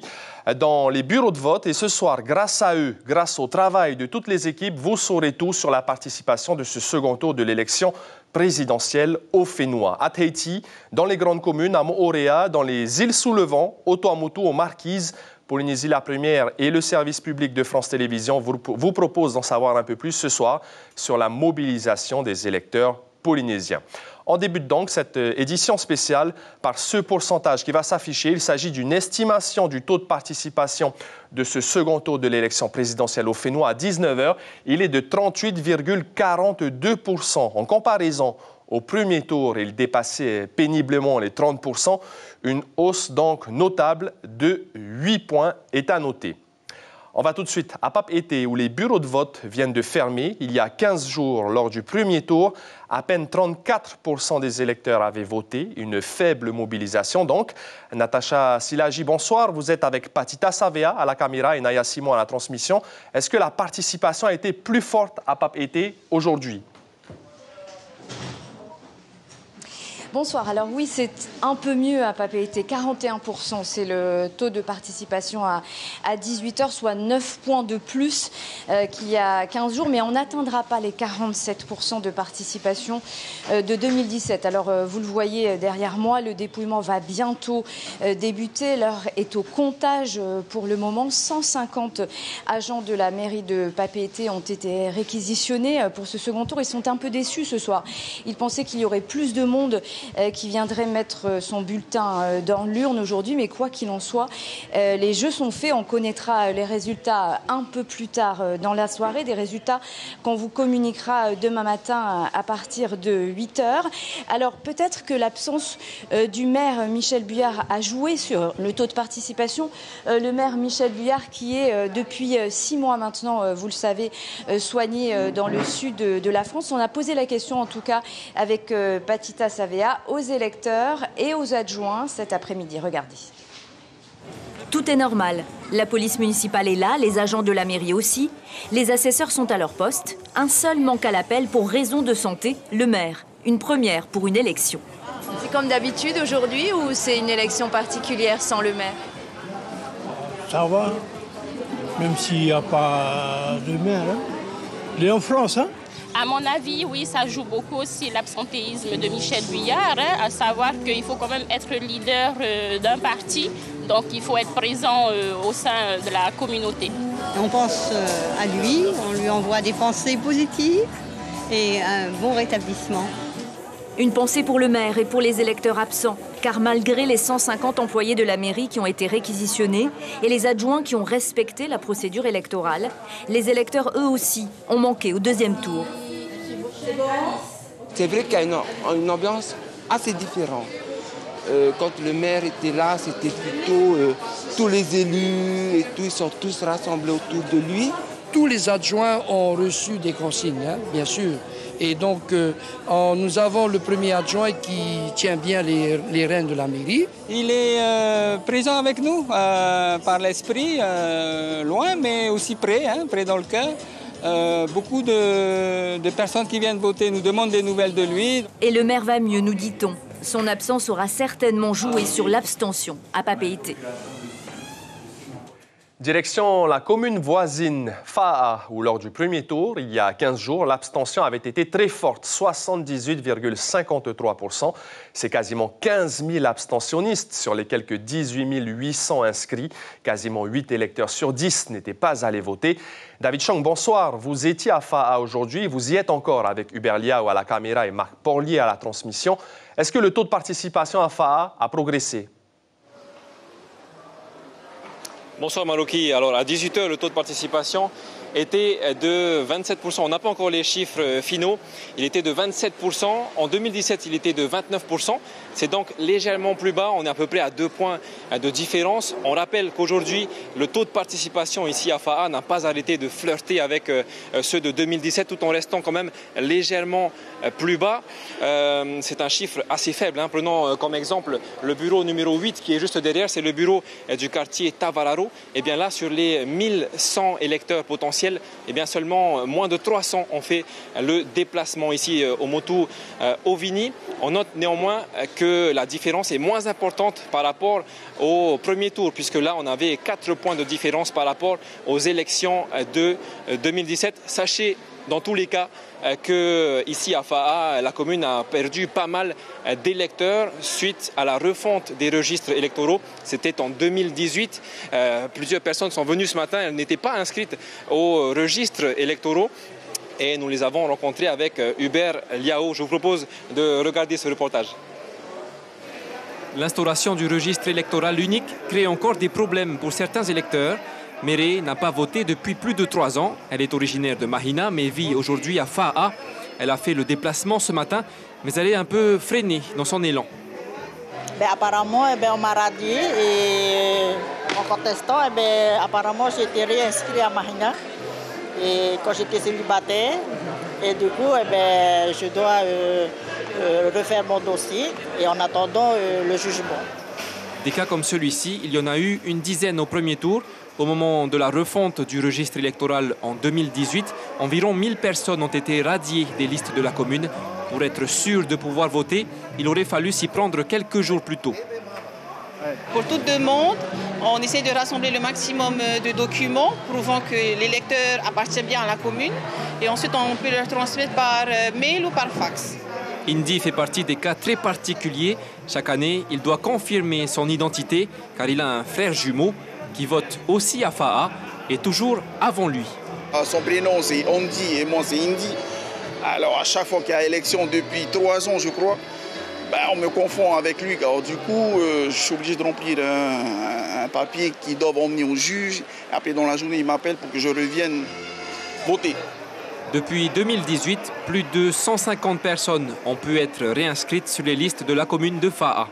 dans les bureaux de vote. Et ce soir, grâce à eux, grâce au travail de toutes les équipes, vous saurez tout sur la participation de ce second tour de l'élection présidentielle au Fénois. À Tahiti, dans les grandes communes, à Moorea, dans les îles sous le vent, au Tuamotu, aux Marquises, Polynésie la Première et le service public de France Télévisions vous proposent d'en savoir un peu plus ce soir sur la mobilisation des électeurs polynésiens. On débute donc cette édition spéciale par ce pourcentage qui va s'afficher. Il s'agit d'une estimation du taux de participation de ce second tour de l'élection présidentielle au Fénois à 19h. Il est de 38,42%. En comparaison au premier tour, il dépassait péniblement les 30%. Une hausse donc notable de 8 points est à noter. On va tout de suite à Papeete où les bureaux de vote viennent de fermer. Il y a 15 jours, lors du premier tour, à peine 34% des électeurs avaient voté. Une faible mobilisation donc. Natacha Silagi, bonsoir. Vous êtes avec Patita Savea à la caméra et Naya Simon à la transmission. Est-ce que la participation a été plus forte à Papeete aujourd'hui? Bonsoir. Alors oui, c'est un peu mieux à Papeete. 41%, c'est le taux de participation à 18h, soit 9 points de plus qu'il y a 15 jours. Mais on n'atteindra pas les 47% de participation de 2017. Alors vous le voyez derrière moi, le dépouillement va bientôt débuter. L'heure est au comptage pour le moment. 150 agents de la mairie de Papeete ont été réquisitionnés pour ce second tour. Ils sont un peu déçus ce soir. Ils pensaient qu'il y aurait plus de monde qui viendrait mettre son bulletin dans l'urne aujourd'hui. Mais quoi qu'il en soit, les jeux sont faits. On connaîtra les résultats un peu plus tard dans la soirée. Des résultats qu'on vous communiquera demain matin à partir de 8h. Alors peut-être que l'absence du maire Michel Buyard a joué sur le taux de participation. Le maire Michel Buyard qui est depuis 6 mois maintenant, vous le savez, soigné dans le sud de la France. On a posé la question en tout cas avec Patita Savea aux électeurs et aux adjoints cet après-midi. Regardez. Tout est normal. La police municipale est là, les agents de la mairie aussi. Les assesseurs sont à leur poste. Un seul manque à l'appel pour raison de santé, le maire. Une première pour une élection. C'est comme d'habitude aujourd'hui ou c'est une élection particulière sans le maire? Ça va, même s'il n'y a pas de maire. Hein. Il est en France, hein? À mon avis, oui, ça joue beaucoup aussi l'absentéisme de Michel Buyard, hein, à savoir qu'il faut quand même être leader d'un parti, donc il faut être présent au sein de la communauté. On pense à lui, on lui envoie des pensées positives et un bon rétablissement. Une pensée pour le maire et pour les électeurs absents, car malgré les 150 employés de la mairie qui ont été réquisitionnés et les adjoints qui ont respecté la procédure électorale, les électeurs eux aussi ont manqué au deuxième tour. C'est vrai qu'il y a une ambiance assez différente. Quand le maire était là, c'était plutôt tous les élus et tout, ils sont tous rassemblés autour de lui. Tous les adjoints ont reçu des consignes, hein, bien sûr. Et donc, nous avons le premier adjoint qui tient bien les rênes de la mairie. Il est présent avec nous, par l'esprit, loin, mais aussi près, hein, près dans le cœur. Beaucoup de personnes qui viennent voter nous demandent des nouvelles de lui. Et le maire va mieux, nous dit-on. Son absence aura certainement joué sur l'abstention à Papeete. Direction la commune voisine Fa'a, où lors du premier tour, il y a 15 jours, l'abstention avait été très forte, 78,53%. C'est quasiment 15 000 abstentionnistes sur les quelques 18 800 inscrits. Quasiment 8 électeurs sur 10 n'étaient pas allés voter. David Chong, bonsoir. Vous étiez à Fa'a aujourd'hui. Vous y êtes encore avec Hubert Liao à la caméra et Marc Porlier à la transmission. Est-ce que le taux de participation à Fa'a a progressé? Bonsoir Marouki. Alors à 18h, le taux de participation était de 27%. On n'a pas encore les chiffres finaux. Il était de 27%. En 2017, il était de 29%. C'est donc légèrement plus bas. On est à peu près à 2 points de différence. On rappelle qu'aujourd'hui, le taux de participation ici à Fa'a n'a pas arrêté de flirter avec ceux de 2017 tout en restant quand même légèrement plus bas. C'est un chiffre assez faible. Prenons comme exemple le bureau numéro 8 qui est juste derrière. C'est le bureau du quartier Tavararo. Et bien là, sur les 1100 électeurs potentiels, et bien seulement moins de 300 ont fait le déplacement ici au Motu Ovini. On note néanmoins que la différence est moins importante par rapport au premier tour, puisque là on avait 4 points de différence par rapport aux élections de 2017. Sachez dans tous les cas que ici à Fa'a, la commune a perdu pas mal d'électeurs suite à la refonte des registres électoraux. C'était en 2018. Plusieurs personnes sont venues ce matin, elles n'étaient pas inscrites aux registres électoraux. Et nous les avons rencontrés avec Hubert Liao. Je vous propose de regarder ce reportage. L'instauration du registre électoral unique crée encore des problèmes pour certains électeurs. Méré n'a pas voté depuis plus de 3 ans. Elle est originaire de Mahina mais vit aujourd'hui à Fa'a. Elle a fait le déplacement ce matin, mais elle est un peu freinée dans son élan. Apparemment, on m'a radié et en contestant, apparemment j'ai été réinscrit à Mahina et quand j'étais célibataire. Et du coup, je dois refaire mon dossier et en attendant le jugement. Des cas comme celui-ci, il y en a eu une dizaine au premier tour. Au moment de la refonte du registre électoral en 2018, environ 1000 personnes ont été radiées des listes de la commune. Pour être sûr de pouvoir voter, il aurait fallu s'y prendre quelques jours plus tôt. Pour toute demande, on essaie de rassembler le maximum de documents prouvant que l'électeur appartient bien à la commune. Et ensuite, on peut le transmettre par mail ou par fax. Indy fait partie des cas très particuliers. Chaque année, il doit confirmer son identité car il a un frère jumeau qui vote aussi à Fa'a et toujours avant lui. Son prénom c'est Ondi et moi c'est Indy. Alors à chaque fois qu'il y a élection depuis 3 ans je crois, on me confond avec lui. Alors, du coup je suis obligé de remplir un papier qui doit emmener au juge. Après dans la journée il m'appelle pour que je revienne voter. Depuis 2018, plus de 150 personnes ont pu être réinscrites sur les listes de la commune de Fa'a.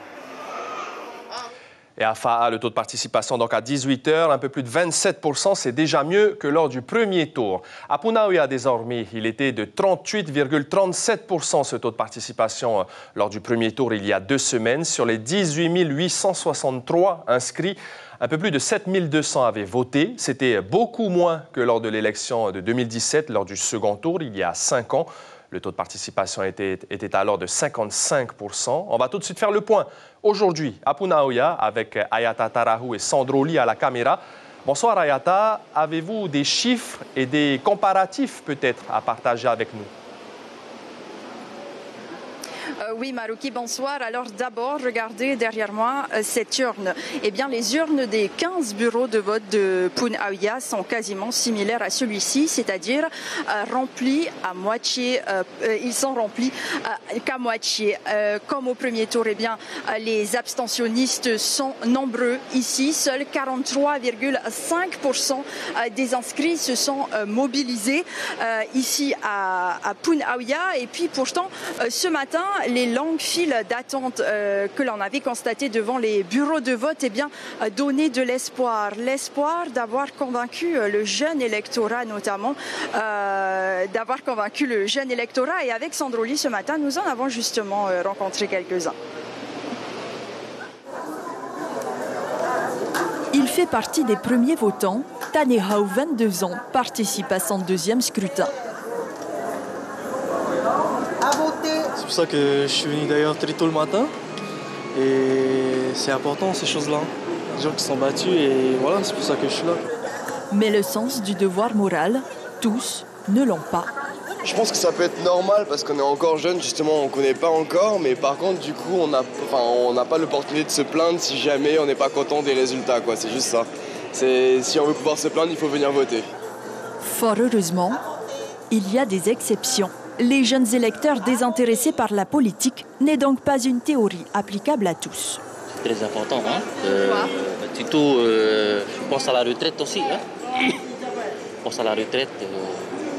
Et à Fa'a, le taux de participation donc à 18h, un peu plus de 27%, c'est déjà mieux que lors du premier tour. À Punaouia, désormais, il était de 38,37% ce taux de participation lors du premier tour il y a 2 semaines. Sur les 18 863 inscrits, un peu plus de 7200 avaient voté. C'était beaucoup moins que lors de l'élection de 2017, lors du second tour, il y a 5 ans. Le taux de participation était alors de 55%. On va tout de suite faire le point aujourd'hui à Punaouia avec Ayata Tarahu et Sandro Lee à la caméra. Bonsoir Ayata, avez-vous des chiffres et des comparatifs peut-être à partager avec nous? Oui, Marouki, bonsoir. Alors d'abord, regardez derrière moi cette urne. Eh bien, les urnes des 15 bureaux de vote de Punaouia sont quasiment similaires à celui-ci, c'est-à-dire remplis à moitié. Ils sont remplis qu'à moitié. Comme au premier tour, eh bien, les abstentionnistes sont nombreux ici. Seuls 43,5% des inscrits se sont mobilisés ici à Punaouia. Et puis pourtant, ce matin, les longues files d'attente que l'on avait constatées devant les bureaux de vote donnaient de l'espoir. L'espoir d'avoir convaincu le jeune électorat notamment, d'avoir convaincu le jeune électorat. Et avec Sandro Lee ce matin, nous en avons justement rencontré quelques-uns. Il fait partie des premiers votants. Tanehau, 22 ans, participe à son 2e scrutin. C'est pour ça que je suis venu d'ailleurs très tôt le matin. Et c'est important ces choses-là. Les gens qui sont battus et voilà, c'est pour ça que je suis là. Mais le sens du devoir moral, tous ne l'ont pas. Je pense que ça peut être normal parce qu'on est encore jeune, justement, on ne connaît pas encore. Mais par contre, du coup, on n'a pas l'opportunité de se plaindre si jamais on n'est pas content des résultats, quoi. C'est juste ça. Si on veut pouvoir se plaindre, il faut venir voter. Fort heureusement, il y a des exceptions. Les jeunes électeurs désintéressés par la politique n'est donc pas une théorie applicable à tous. C'est très important Surtout, je pense à la retraite aussi. Hein. Je pense à la retraite.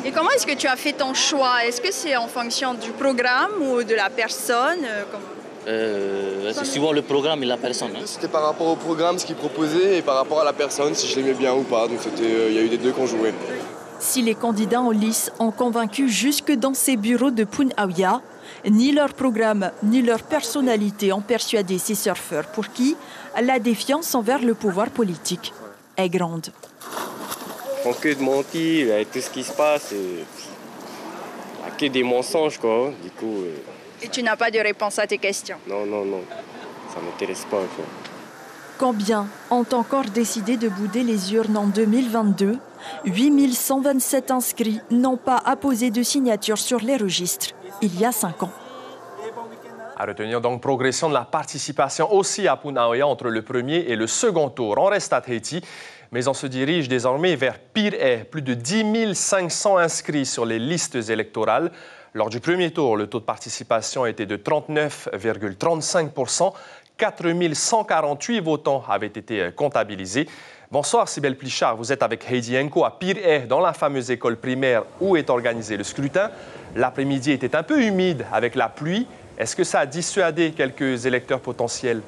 Et comment est-ce que tu as fait ton choix? Est-ce que c'est en fonction du programme ou de la personne? C'est suivant le programme et la personne. Hein. C'était par rapport au programme, ce qu'il proposait, et par rapport à la personne, si je l'aimais bien ou pas. Donc il y a eu des deux qui ont joué. Si les candidats en lice ont convaincu jusque dans ces bureaux de Poun Aouia, ni leur programme ni leur personnalité ont persuadé ces surfeurs pour qui la défiance envers le pouvoir politique est grande. Ils font que de mentir avec tout ce qui se passe. Il n'y a que des mensonges, quoi. Du coup, Et tu n'as pas de réponse à tes questions? Non. Ça ne m'intéresse pas, quoi. Combien ont encore décidé de bouder les urnes en 2022? 8127 inscrits n'ont pas apposé de signature sur les registres il y a 5 ans. À retenir donc progression de la participation aussi à Poun Aouia entre le premier et le second tour. On reste à Tahiti, mais on se dirige désormais vers Pir'e. Plus de 10 500 inscrits sur les listes électorales. Lors du premier tour, le taux de participation était de 39,35%. 4 148 votants avaient été comptabilisés. Bonsoir Sybelle Plichard, vous êtes avec Heidi Enko à Pir'e, dans la fameuse école primaire où est organisé le scrutin. L'après-midi était un peu humide avec la pluie. Est-ce que ça a dissuadé quelques électeurs potentiels?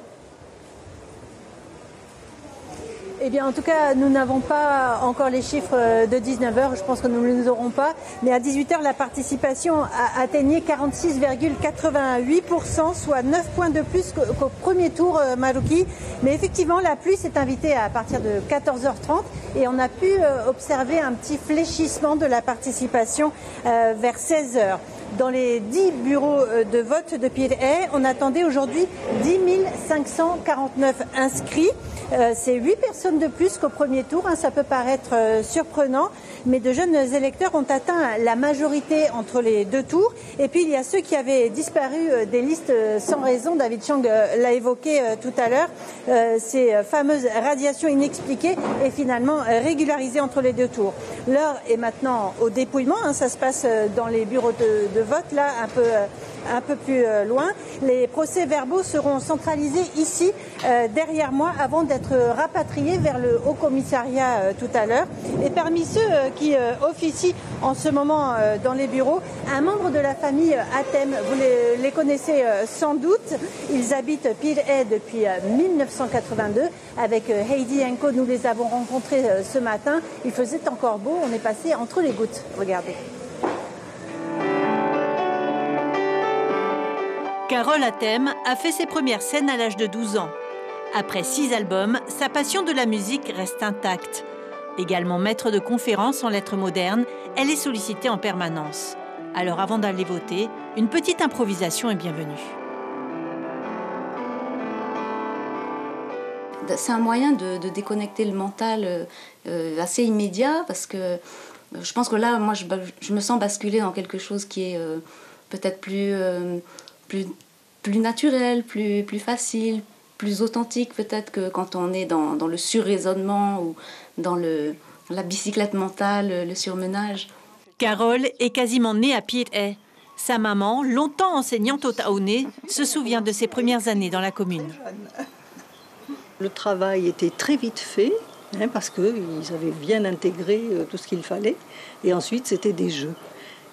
Eh bien, en tout cas, nous n'avons pas encore les chiffres de 19h. Je pense que nous ne les aurons pas. Mais à 18h, la participation a atteigné 46,88%, soit 9 points de plus qu'au premier tour marocain. Mais effectivement, la pluie s'est invitée à partir de 14h30 et on a pu observer un petit fléchissement de la participation vers 16h. Dans les 10 bureaux de vote de Pir'e, on attendait aujourd'hui 10 549 inscrits. C'est 8 personnes de plus qu'au premier tour. Ça peut paraître surprenant, mais de jeunes électeurs ont atteint la majorité entre les deux tours. Et puis il y a ceux qui avaient disparu des listes sans raison. David Chang l'a évoqué tout à l'heure. Ces fameuses radiations inexpliquées et finalement régularisées entre les deux tours. L'heure est maintenant au dépouillement. Ça se passe dans les bureaux de vote, là, un peu plus loin. Les procès-verbaux seront centralisés ici, derrière moi, avant d'être rapatriés vers le Haut-Commissariat tout à l'heure. Et parmi ceux qui officient en ce moment dans les bureaux, un membre de la famille Atem, vous les connaissez sans doute. Ils habitent Pir'e depuis 1982. Avec Heidi Enko, nous les avons rencontrés ce matin. Il faisait encore beau, on est passé entre les gouttes. Regardez. Carole Atem a fait ses premières scènes à l'âge de 12 ans. Après 6 albums, sa passion de la musique reste intacte. Également maître de conférences en lettres modernes, elle est sollicitée en permanence. Alors avant d'aller voter, une petite improvisation est bienvenue. C'est un moyen de déconnecter le mental assez immédiat parce que je pense que là, moi, je me sens basculer dans quelque chose qui est peut-être plus naturel, plus facile, plus authentique peut-être que quand on est dans le surraisonnement ou dans la bicyclette mentale, le surmenage. Carole est quasiment née à Pir'e. Sa maman, longtemps enseignante au Taoné, se souvient de ses premières années dans la commune. Le travail était très vite fait, parce qu'ils avaient bien intégré tout ce qu'il fallait. Et ensuite, c'était des jeux.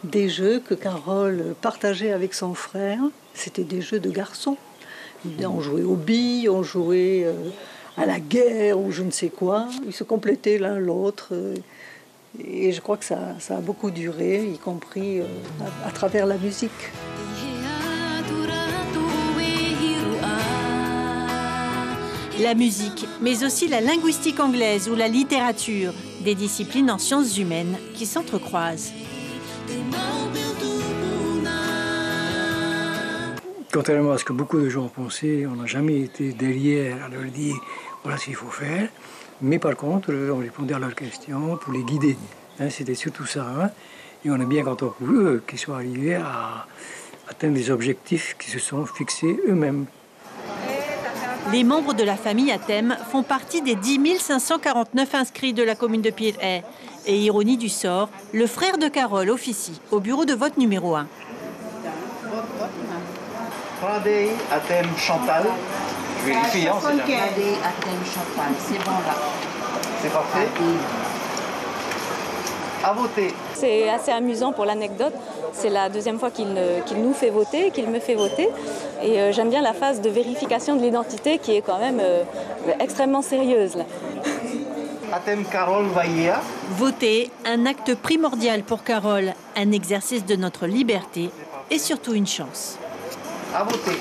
Des jeux que Carole partageait avec son frère. C'était des jeux de garçons. On jouait aux billes, on jouait à la guerre ou je ne sais quoi. Ils se complétaient l'un l'autre. Et je crois que ça a beaucoup duré, y compris à travers la musique. La musique, mais aussi la linguistique anglaise ou la littérature, des disciplines en sciences humaines qui s'entrecroisent. Contrairement à ce que beaucoup de gens pensaient, on n'a jamais été derrière à leur dire voilà ce qu'il faut faire. Mais par contre, on répondait à leurs questions pour les guider. C'était surtout ça. Et on est bien content pour eux qu'ils soient arrivés à atteindre des objectifs qui se sont fixés eux-mêmes. Les membres de la famille Atem font partie des 10 549 inscrits de la commune de Pir'e. Et ironie du sort, le frère de Carole officie au bureau de vote numéro 1. Atem Chantal, vérifie, hein, c'est jamais. C'est bon là. C'est parfait. À voter. C'est assez amusant pour l'anecdote. C'est la deuxième fois qu'il nous fait voter, qu'il me fait voter. Et j'aime bien la phase de vérification de l'identité qui est quand même extrêmement sérieuse. Là. Voter, un acte primordial pour Carole, un exercice de notre liberté et surtout une chance. À voter.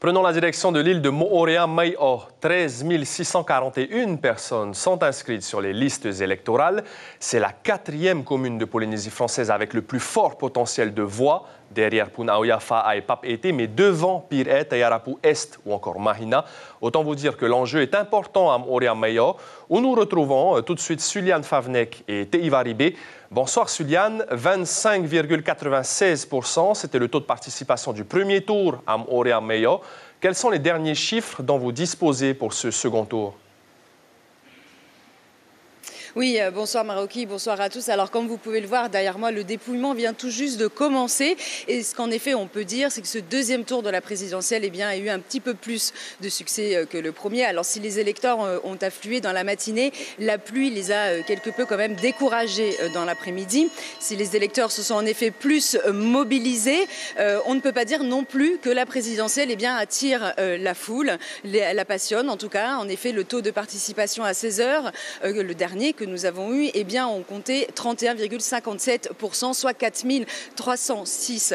Prenons la direction de l'île de Moorea Mai'o. 13 641 personnes sont inscrites sur les listes électorales. C'est la 4e commune de Polynésie française avec le plus fort potentiel de voix, derrière Punaoya, Fa'a et Papeete, mais devant Pir'e, Tayarapu Est ou encore Mahina. Autant vous dire que l'enjeu est important à Moorea Mai'o, où nous retrouvons tout de suite Suliane Favnek et Teivaribé. Bonsoir Suliane, 25,96%, c'était le taux de participation du premier tour à Moorea Mai'o. Quels sont les derniers chiffres dont vous disposez pour ce second tour ? Oui, bonsoir Maroki, bonsoir à tous. Alors comme vous pouvez le voir derrière moi, le dépouillement vient tout juste de commencer. Et ce qu'en effet on peut dire, c'est que ce deuxième tour de la présidentielle a eu un petit peu plus de succès que le premier. Alors si les électeurs ont afflué dans la matinée, la pluie les a quelque peu quand même découragés dans l'après-midi. Si les électeurs se sont en effet plus mobilisés, on ne peut pas dire non plus que la présidentielle attire la foule, la passionne en tout cas. En effet, le taux de participation à 16h, le dernier que nous avons eu, on comptait 31,57%, soit 4 306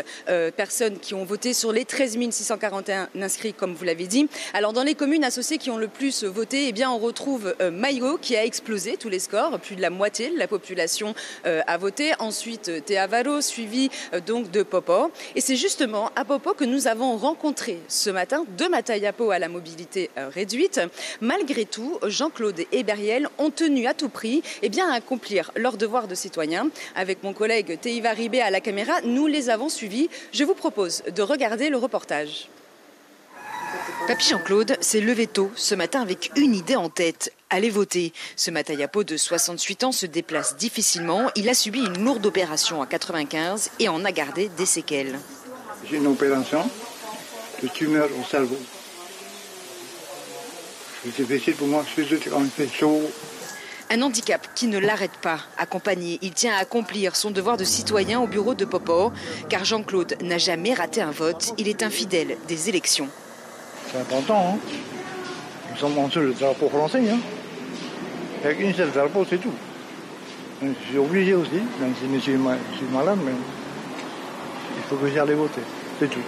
personnes qui ont voté sur les 13 641 inscrits, comme vous l'avez dit. Alors, dans les communes associées qui ont le plus voté, on retrouve Mai'o qui a explosé tous les scores. Plus de la moitié de la population a voté. Ensuite, Te Avaro, suivi donc de Popo. Et c'est justement à Popo que nous avons rencontré ce matin deux Matayapo à la mobilité réduite. Malgré tout, Jean-Claude et Beriel ont tenu à tout prix à accomplir leur devoir de citoyen. Avec mon collègue Teivaribé à la caméra, nous les avons suivis. Je vous propose de regarder le reportage. Papy Jean-Claude s'est levé tôt ce matin avec une idée en tête. Aller voter. Ce Matayapo de 68 ans se déplace difficilement. Il a subi une lourde opération à 95 et en a gardé des séquelles. J'ai une opération de tumeur au cerveau. C'est difficile pour moi, surtout quand il fait chaud. Un handicap qui ne l'arrête pas. Accompagné, il tient à accomplir son devoir de citoyen au bureau de Popo, car Jean-Claude n'a jamais raté un vote. Il est un fidèle des élections. C'est important, hein. Nous sommes en dessous du drapeau français, hein. Avec une seule drapeau, c'est tout. Je suis obligé aussi, même si je suis malade, mais il faut que j'aille aller voter, c'est tout.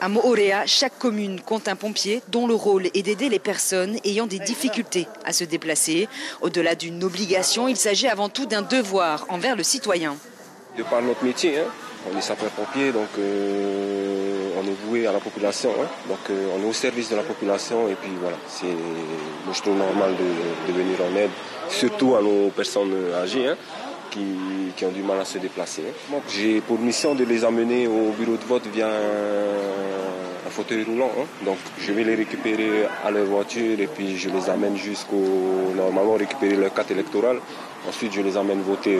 À Moorea, chaque commune compte un pompier dont le rôle est d'aider les personnes ayant des difficultés à se déplacer. Au-delà d'une obligation, il s'agit avant tout d'un devoir envers le citoyen. De par notre métier, on est sapeur-pompier, donc on est voué à la population, donc on est au service de la population et puis voilà, moi je trouve normal de venir en aide, surtout à nos personnes âgées. Qui ont du mal à se déplacer. Donc, j'ai pour mission de les amener au bureau de vote via un fauteuil roulant. Donc je vais les récupérer à leur voiture et puis je les amène normalement récupérer leur carte électorale. Ensuite je les amène voter,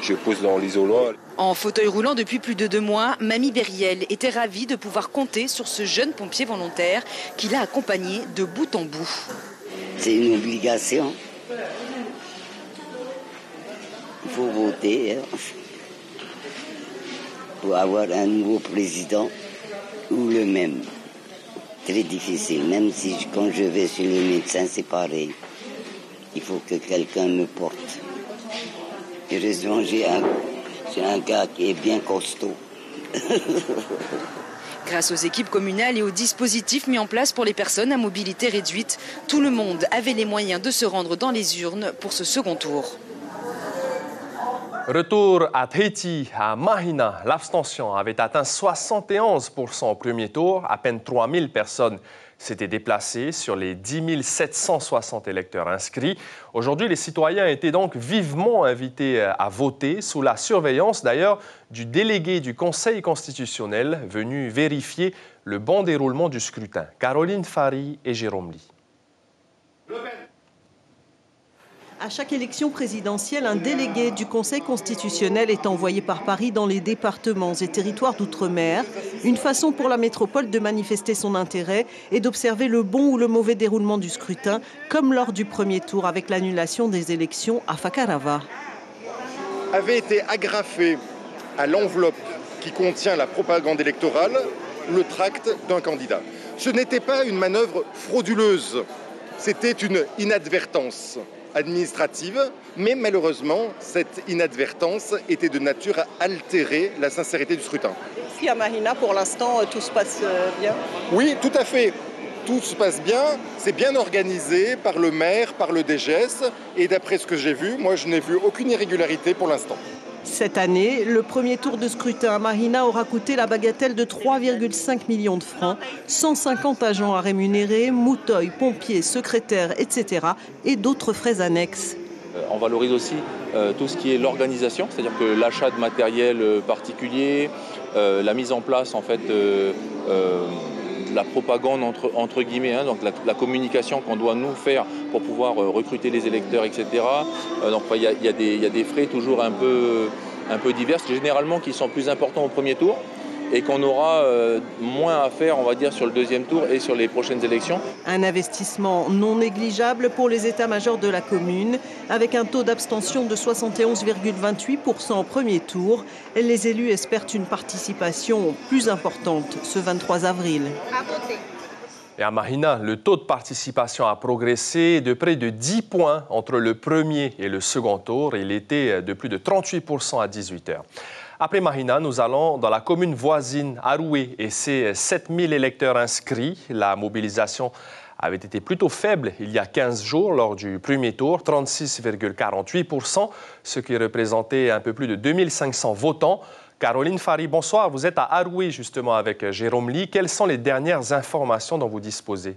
je pose dans l'isoloir. En fauteuil roulant depuis plus de 2 mois, Mamie Beriel était ravie de pouvoir compter sur ce jeune pompier volontaire qui l'a accompagné de bout en bout. C'est une obligation. Il faut voter pour avoir un nouveau président ou le même. Très difficile, même si quand je vais chez le médecin, c'est pareil. Il faut que quelqu'un me porte. Heureusement, j'ai un gars qui est bien costaud. Grâce aux équipes communales et aux dispositifs mis en place pour les personnes à mobilité réduite, tout le monde avait les moyens de se rendre dans les urnes pour ce second tour. Retour à Tahiti, à Mahina. L'abstention avait atteint 71% au premier tour. À peine 3000 personnes s'étaient déplacées sur les 10 760 électeurs inscrits. Aujourd'hui, les citoyens étaient donc vivement invités à voter, sous la surveillance d'ailleurs du délégué du Conseil constitutionnel venu vérifier le bon déroulement du scrutin. Caroline Fari et Jérôme Lee. À chaque élection présidentielle, un délégué du Conseil constitutionnel est envoyé par Paris dans les départements et territoires d'outre-mer. Une façon pour la métropole de manifester son intérêt et d'observer le bon ou le mauvais déroulement du scrutin, comme lors du premier tour avec l'annulation des élections à Fakarava. Avait été agrafé à l'enveloppe qui contient la propagande électorale le tract d'un candidat. Ce n'était pas une manœuvre frauduleuse, c'était une inadvertance administrative, mais malheureusement, cette inadvertance était de nature à altérer la sincérité du scrutin. Ici à Mahina, pour l'instant, tout se passe bien? Oui, tout à fait. Tout se passe bien, c'est bien organisé par le maire, par le DGS, et d'après ce que j'ai vu, moi je n'ai vu aucune irrégularité pour l'instant. Cette année, le premier tour de scrutin à Mahina aura coûté la bagatelle de 3,5 millions de francs, 150 agents à rémunérer, mouteuils, pompiers, secrétaires, etc. et d'autres frais annexes. On valorise aussi tout ce qui est l'organisation, c'est-à-dire que l'achat de matériel particulier, la mise en place en fait la propagande entre guillemets, donc la communication qu'on doit nous faire pour pouvoir recruter les électeurs, etc. Donc il y a des frais toujours un peu divers, généralement qui sont plus importants au premier tour et qu'on aura moins à faire, on va dire, sur le deuxième tour et sur les prochaines élections. Un investissement non négligeable pour les états-majors de la commune, avec un taux d'abstention de 71,28% au premier tour. Les élus espèrent une participation plus importante ce 23 avril. Et à Mahina, le taux de participation a progressé de près de 10 points entre le premier et le second tour. Il était de plus de 38% à 18h. Après Mahina, nous allons dans la commune voisine, Aroué, et ses 7000 électeurs inscrits. La mobilisation avait été plutôt faible il y a 15 jours lors du premier tour, 36,48%, ce qui représentait un peu plus de 2500 votants. Caroline Fari, bonsoir. Vous êtes à Aroué justement avec Jérôme Lee. Quelles sont les dernières informations dont vous disposez?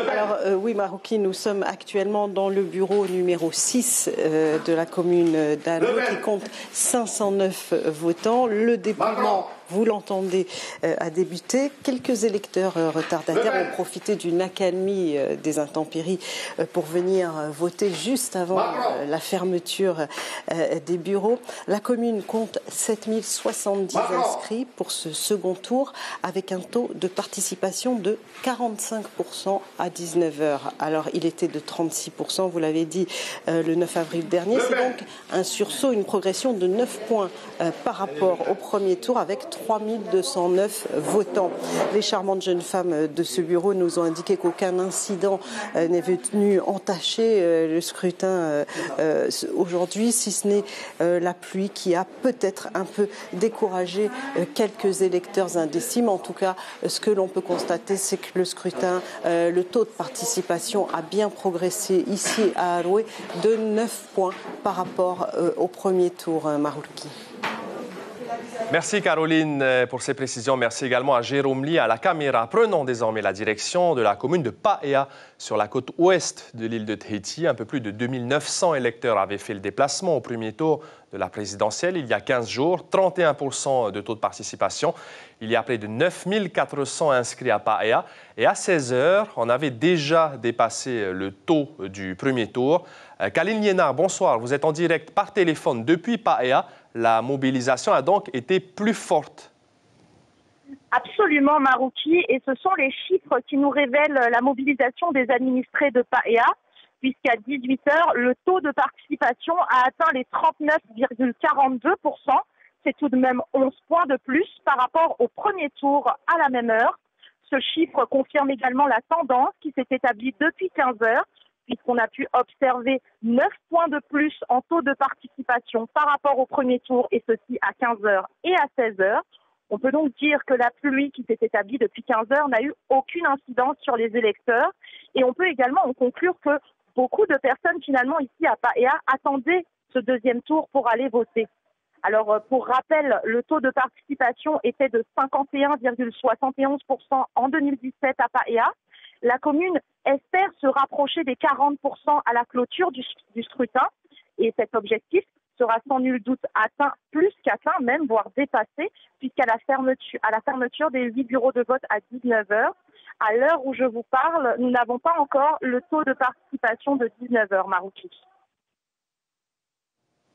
Alors oui, Marouki, nous sommes actuellement dans le bureau numéro 6 de la commune d'Aroué qui compte 509 votants. Le dépouillement, vous l'entendez, a débuté. Quelques électeurs retardataires ont profité d'une accalmie des intempéries pour venir voter juste avant la fermeture des bureaux. La commune compte 7070 inscrits pour ce second tour avec un taux de participation de 45% à 19h. Alors, il était de 36%, vous l'avez dit, le 9 avril dernier. C'est donc un sursaut, une progression de 9 points par rapport au premier tour avec 3209 votants. Les charmantes jeunes femmes de ce bureau nous ont indiqué qu'aucun incident n'est venu entacher le scrutin aujourd'hui, si ce n'est la pluie qui a peut-être un peu découragé quelques électeurs indécis. En tout cas, ce que l'on peut constater, c'est que le scrutin, le taux de participation a bien progressé ici à Aroué de 9 points par rapport au premier tour, Marouki. Merci Caroline pour ces précisions. Merci également à Jérôme Lee à la caméra. Prenons désormais la direction de la commune de Paea sur la côte ouest de l'île de Tahiti. Un peu plus de 2900 électeurs avaient fait le déplacement au premier tour de la présidentielle il y a 15 jours. 31% de taux de participation. Il y a près de 9400 inscrits à Paea. Et à 16h, on avait déjà dépassé le taux du premier tour. Kaline Liénard, bonsoir. Vous êtes en direct par téléphone depuis Paea. La mobilisation a donc été plus forte. Absolument, Marouki. Et ce sont les chiffres qui nous révèlent la mobilisation des administrés de Paea, puisqu'à 18h, le taux de participation a atteint les 39,42%. C'est tout de même 11 points de plus par rapport au premier tour à la même heure. Ce chiffre confirme également la tendance qui s'est établie depuis 15 heures, puisqu'on a pu observer 9 points de plus en taux de participation par rapport au premier tour, et ceci à 15h et à 16h. On peut donc dire que la pluie qui s'est établie depuis 15 heures n'a eu aucune incidence sur les électeurs. Et on peut également en conclure que beaucoup de personnes, finalement, ici à Paea, attendaient ce deuxième tour pour aller voter. Alors, pour rappel, le taux de participation était de 51,71% en 2017 à Paea. La commune espère se rapprocher des 40% à la clôture du scrutin. Et cet objectif sera sans nul doute atteint, plus qu'atteint même, voire dépassé, puisqu'à la fermeture des 8 bureaux de vote à 19h, à l'heure où je vous parle, nous n'avons pas encore le taux de participation de 19h, Marouki.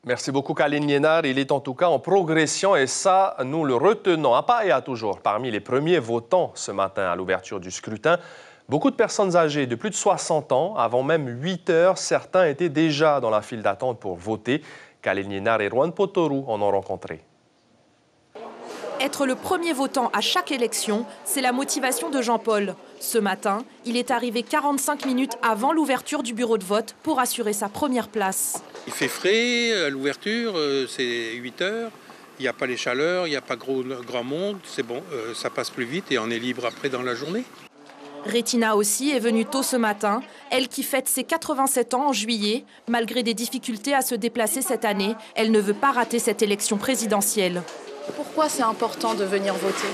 Merci beaucoup, Kaline Liénard. Il est en tout cas en progression et ça, nous le retenons. À Paea, toujours, parmi les premiers votants ce matin à l'ouverture du scrutin, beaucoup de personnes âgées de plus de 60 ans, avant même 8 heures, certains étaient déjà dans la file d'attente pour voter. Kaline Liénard et Juan Potoru en ont rencontré. Être le premier votant à chaque élection, c'est la motivation de Jean-Paul. Ce matin, il est arrivé 45 minutes avant l'ouverture du bureau de vote pour assurer sa première place. Il fait frais à l'ouverture, c'est 8 heures. Il n'y a pas les chaleurs, il n'y a pas grand monde. C'est bon, ça passe plus vite et on est libre après dans la journée. Rétina aussi est venue tôt ce matin, elle qui fête ses 87 ans en juillet. Malgré des difficultés à se déplacer cette année, elle ne veut pas rater cette élection présidentielle. Pourquoi c'est important de venir voter?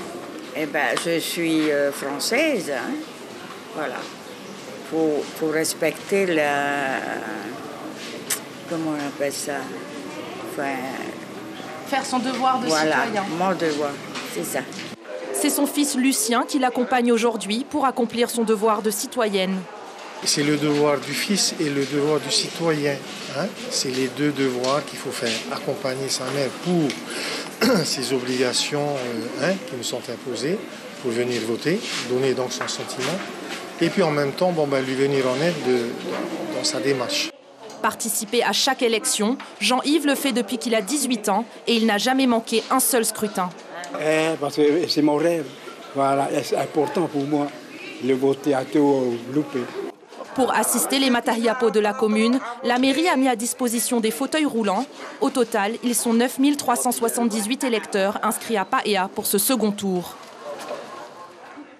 Eh bien, je suis française, hein. Voilà. Pour respecter la... Comment on appelle ça? Enfin... Faire son devoir de citoyen. Mon devoir, c'est ça. C'est son fils Lucien qui l'accompagne aujourd'hui pour accomplir son devoir de citoyenne. C'est le devoir du fils et le devoir du citoyen. Hein? C'est les deux devoirs qu'il faut faire. Accompagner sa mère pour ses obligations qui nous sont imposées, pour venir voter, donner donc son sentiment. Et puis en même temps, lui venir en aide dans sa démarche. Participer à chaque élection, Jean-Yves le fait depuis qu'il a 18 ans et il n'a jamais manqué un seul scrutin. Parce que c'est mon rêve. Voilà, c'est important pour moi de voter à tout loupé. Pour assister les matariapos de la commune, la mairie a mis à disposition des fauteuils roulants. Au total, ils sont 9 378 électeurs inscrits à Paea pour ce second tour.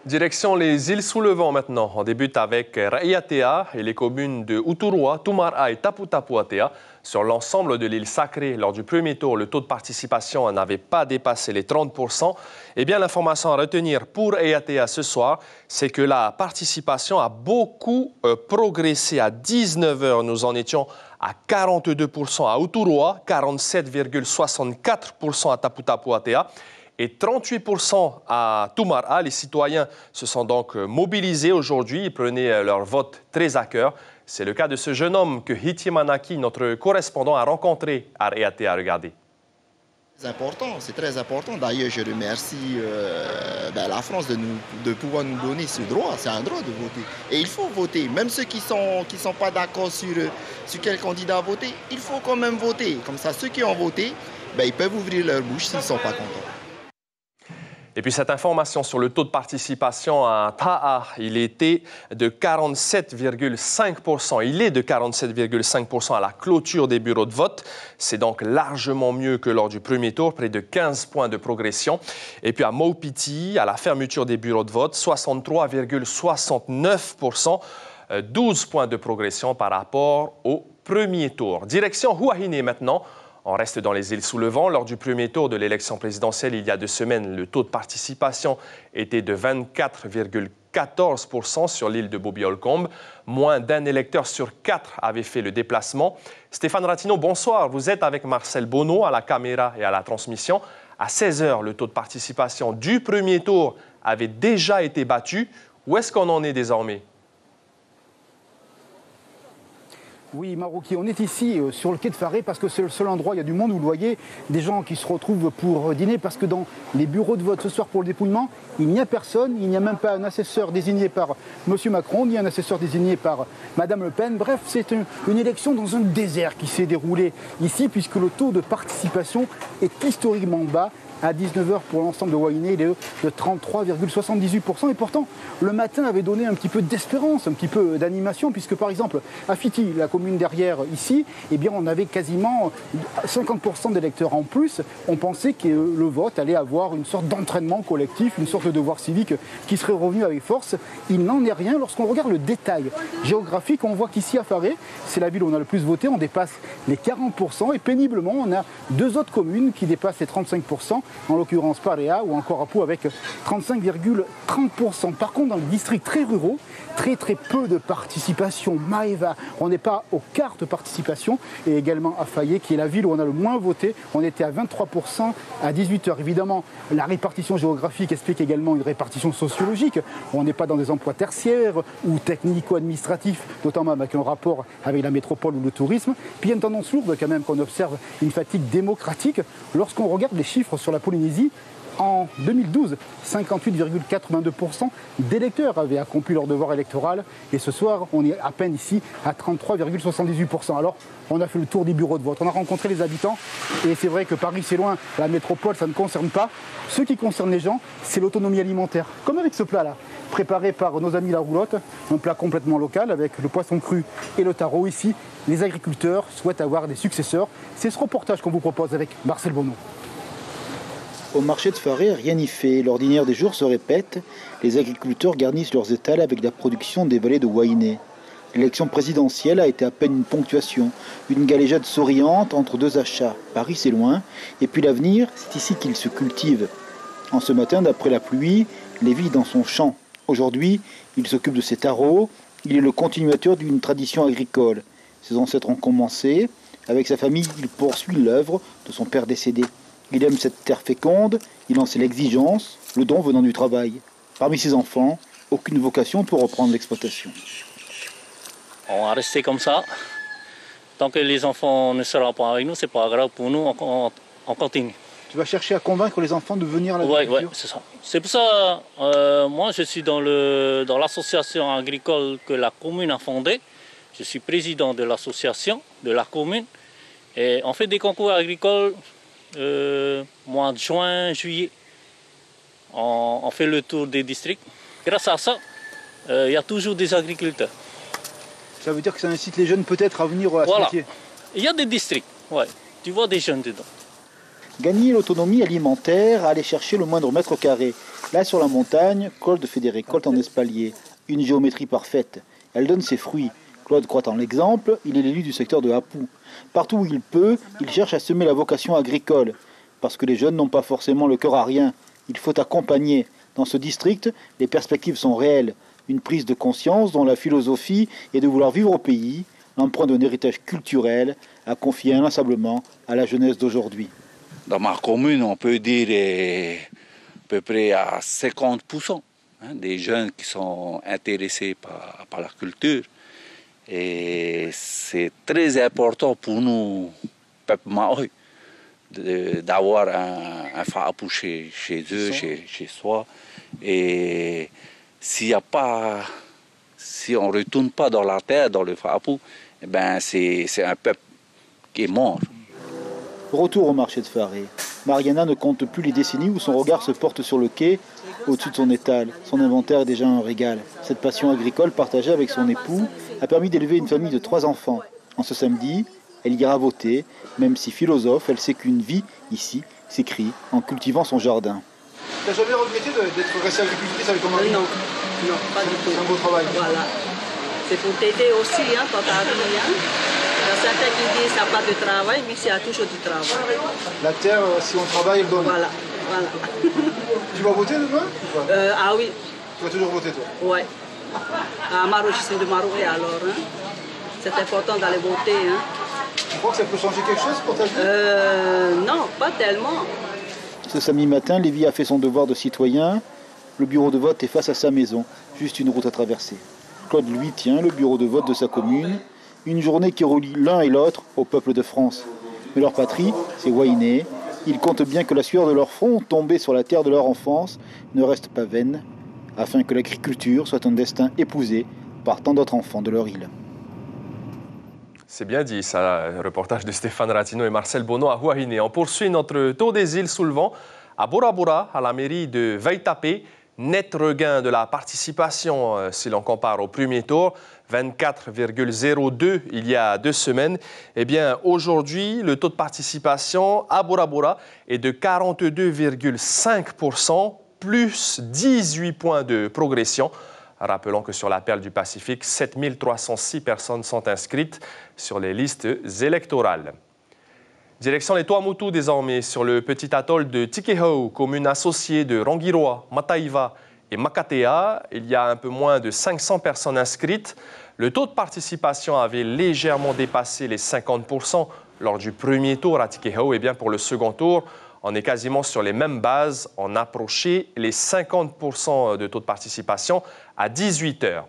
Direction les îles sous le vent maintenant. On débute avec Raiatea et les communes de Uturua, Tumara et Taputapuatea. Sur l'ensemble de l'île sacrée, lors du premier tour, le taux de participation n'avait pas dépassé les 30%. Eh bien, l'information à retenir pour Raiatea ce soir, c'est que la participation a beaucoup progressé. À 19h, nous en étions à 42% à Uturua, 47,64% à Taputapuatea. Et 38% à Tumara. Les citoyens se sont donc mobilisés aujourd'hui. Ils prenaient leur vote très à cœur. C'est le cas de ce jeune homme que Hiti Manaki, notre correspondant, a rencontré à Raiatea. Regardez. C'est très important. D'ailleurs, je remercie la France de pouvoir nous donner ce droit. C'est un droit de voter. Et il faut voter. Même ceux qui sont pas d'accord sur quel candidat voter, il faut quand même voter. Comme ça, ceux qui ont voté, ils peuvent ouvrir leur bouche s'ils ne sont pas contents. Et puis cette information sur le taux de participation à Ta'a, il était de 47,5%. Il est de 47,5% à la clôture des bureaux de vote. C'est donc largement mieux que lors du premier tour, près de 15 points de progression. Et puis à Maupiti, à la fermeture des bureaux de vote, 63,69%, 12 points de progression par rapport au premier tour. Direction Huahine maintenant. On reste dans les îles sous le vent. Lors du premier tour de l'élection présidentielle, il y a 2 semaines, le taux de participation était de 24,14% sur l'île de Bobby-Holcombe. Moins d'un électeur sur 4 avait fait le déplacement. Stéphane Ratino, bonsoir. Vous êtes avec Marcel Bonneau à la caméra et à la transmission. À 16h, le taux de participation du premier tour avait déjà été battu. Où est-ce qu'on en est désormais ? Oui, Marouki, on est ici sur le quai de Faré parce que c'est le seul endroit, il y a du monde où vous voyez des gens qui se retrouvent pour dîner parce que dans les bureaux de vote ce soir pour le dépouillement, il n'y a personne, il n'y a même pas un assesseur désigné par M. Macron, ni un assesseur désigné par Mme Le Pen. Bref, c'est une élection dans un désert qui s'est déroulée ici puisque le taux de participation est historiquement bas. À 19h pour l'ensemble de Huahine, il est de 33,78%. Et pourtant, le matin avait donné un petit peu d'espérance, un petit peu d'animation, puisque par exemple, à Fiti, la commune derrière ici, eh bien, on avait quasiment 50% d'électeurs en plus. On pensait que le vote allait avoir une sorte d'entraînement collectif, une sorte de devoir civique qui serait revenu avec force. Il n'en est rien. Lorsqu'on regarde le détail géographique, on voit qu'ici à Faré, c'est la ville où on a le plus voté, on dépasse les 40%. Et péniblement, on a 2 autres communes qui dépassent les 35%. En l'occurrence Paea ou encore Apu avec 35,30%. Par contre, dans les districts très ruraux, très peu de participation. Maeva, on n'est pas au quart de participation. Et également à Fayet, qui est la ville où on a le moins voté. On était à 23% à 18h. Évidemment, la répartition géographique explique également une répartition sociologique. On n'est pas dans des emplois tertiaires ou technico-administratifs, notamment avec un rapport avec la métropole ou le tourisme. Puis il y a une tendance lourde quand même qu'on observe, une fatigue démocratique. Lorsqu'on regarde les chiffres sur la Polynésie, en 2012, 58,82% d'électeurs avaient accompli leur devoir électoral. Et ce soir, on est à peine ici à 33,78%. Alors, on a fait le tour des bureaux de vote. On a rencontré les habitants. Et c'est vrai que Paris, c'est loin. La métropole, ça ne concerne pas. Ce qui concerne les gens, c'est l'autonomie alimentaire. Comme avec ce plat-là, préparé par nos amis la roulotte. Un plat complètement local avec le poisson cru et le taro. Ici, les agriculteurs souhaitent avoir des successeurs. C'est ce reportage qu'on vous propose avec Marcel Bonneau. Au marché de Faré, rien n'y fait. L'ordinaire des jours se répète. Les agriculteurs garnissent leurs étals avec la production des vallées de Wainé. L'élection présidentielle a été à peine une ponctuation, une galéjade souriante entre deux achats. Paris, c'est loin. Et puis l'avenir, c'est ici qu'il se cultive. En ce matin, d'après la pluie, Lévi est dans son champ. Aujourd'hui, il s'occupe de ses tarots. Il est le continuateur d'une tradition agricole. Ses ancêtres ont commencé. Avec sa famille, il poursuit l'œuvre de son père décédé. Il aime cette terre féconde, il en sait l'exigence, le don venant du travail. Parmi ses enfants, aucune vocation pour reprendre l'exploitation. On va rester comme ça. Tant que les enfants ne seront pas avec nous, c'est pas grave pour nous, on continue. Tu vas chercher à convaincre les enfants de venir à l'agriculture ? Oui, c'est ça. C'est pour ça, moi je suis dans l'association agricole que la commune a fondée. Je suis président de l'association de la commune. Et on fait des concours agricoles mois de juin, juillet. On fait le tour des districts. Grâce à ça, il y a toujours des agriculteurs. Ça veut dire que ça incite les jeunes peut-être à venir à ce métier ? Il y a des districts, ouais. Tu vois des jeunes dedans. Gagner l'autonomie alimentaire, aller chercher le moindre mètre carré. Là, sur la montagne, Claude fait des récoltes en espalier. Une géométrie parfaite. Elle donne ses fruits. Claude croit en l'exemple, il est l'élu du secteur de Hapou. Partout où il peut, il cherche à semer la vocation agricole. Parce que les jeunes n'ont pas forcément le cœur à rien. Il faut accompagner. Dans ce district, les perspectives sont réelles. Une prise de conscience dont la philosophie est de vouloir vivre au pays, l'empreinte d'un héritage culturel à confier inlassablement à la jeunesse d'aujourd'hui. Dans ma commune, on peut dire à peu près à 50% des jeunes qui sont intéressés par la culture. Et c'est très important pour nous, peuple maori, d'avoir un fa'apu chez eux, chez soi. Et si on ne retourne pas dans la terre, dans le fa'apu, eh ben c'est un peuple qui est mort. Retour au marché de Faré. Mariana ne compte plus les décennies où son regard se porte sur le quai, au-dessus de son étal. Son inventaire est déjà un régal. Cette passion agricole partagée avec son époux a permis d'élever une famille de 3 enfants. En ce samedi, elle ira voter, même si philosophe, elle sait qu'une vie, ici, s'écrit en cultivant son jardin. Tu n'as jamais regretté d'être restée agricultrice avec ton mari ? Non, pas du tout. C'est un beau travail. Voilà. C'est pour t'aider aussi, dans ta vie. Il y a certains qui disent qu'il n'y a pas de travail, mais il y a toujours du travail. La terre, si on travaille, elle donne. Voilà. Tu vas voter demain Ah oui. Tu vas toujours voter, toi ? Oui. À Maro, je suis de Maroé alors. C'est important d'aller voter. Tu crois que ça peut changer quelque chose pour ta vie ? Non, pas tellement. Ce samedi matin, Lévi a fait son devoir de citoyen. Le bureau de vote est face à sa maison, juste une route à traverser. Claude, lui, tient le bureau de vote de sa commune. Une journée qui relie l'un et l'autre au peuple de France. Mais leur patrie, c'est Wainé. Ils comptent bien que la sueur de leur front, tombée sur la terre de leur enfance, ne reste pas vaine, afin que l'agriculture soit un destin épousé par tant d'autres enfants de leur île. C'est bien dit, ça, le reportage de Stéphane Ratino et Marcel Bonneau à Huahine. On poursuit notre tour des îles sous le vent à Bora Bora, à la mairie de Vaitapé. Net regain de la participation si l'on compare au premier tour, 24,02 il y a 2 semaines. Eh bien, aujourd'hui, le taux de participation à Bora Bora est de 42,5%, plus 18 points de progression. Rappelons que sur la perle du Pacifique, 7306 personnes sont inscrites sur les listes électorales. Direction les Tuamotu désormais, sur le petit atoll de Tikehau, commune associée de Rangiroa, Mataiva et Makatea, il y a un peu moins de 500 personnes inscrites. Le taux de participation avait légèrement dépassé les 50% lors du premier tour à Tikehau. Et bien pour le second tour, on est quasiment sur les mêmes bases. On approchait les 50% de taux de participation à 18h.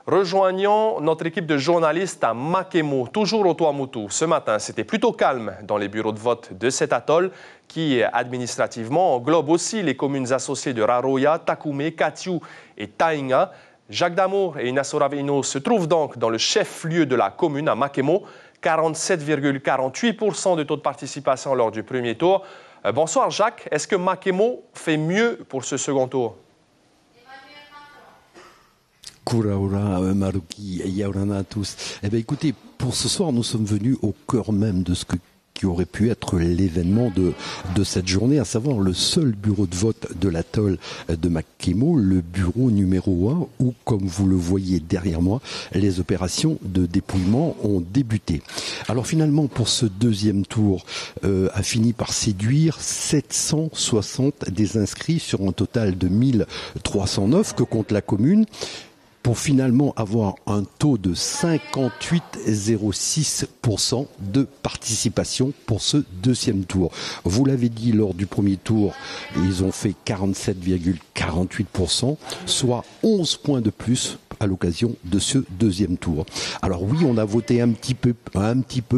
Rejoignons notre équipe de journalistes à Makemo, toujours au Tuamotu. Ce matin, c'était plutôt calme dans les bureaux de vote de cet atoll qui, administrativement, englobe aussi les communes associées de Raroia, Takume, Katiu et Tainga. Jacques Damour et Inasso Raveino se trouvent donc dans le chef-lieu de la commune, à Makemo. 47,48% de taux de participation lors du premier tour. Bonsoir Jacques, est-ce que Makemo fait mieux pour ce second tour? Kuraura, Maruki, Yaurana à tous. Eh bien, écoutez, pour ce soir, nous sommes venus au cœur même de ce qui aurait pu être l'événement de cette journée, à savoir le seul bureau de vote de l'atoll de Makemo, le bureau numéro 1, où, comme vous le voyez derrière moi, les opérations de dépouillement ont débuté. Alors finalement, pour ce deuxième tour, a fini par séduire 760 des inscrits sur un total de 1309 que compte la commune, pour finalement avoir un taux de 58,06% de participation pour ce deuxième tour. Vous l'avez dit, lors du premier tour, ils ont fait 47,48%, soit 11 points de plus à l'occasion de ce deuxième tour. Alors oui, on a voté un petit peu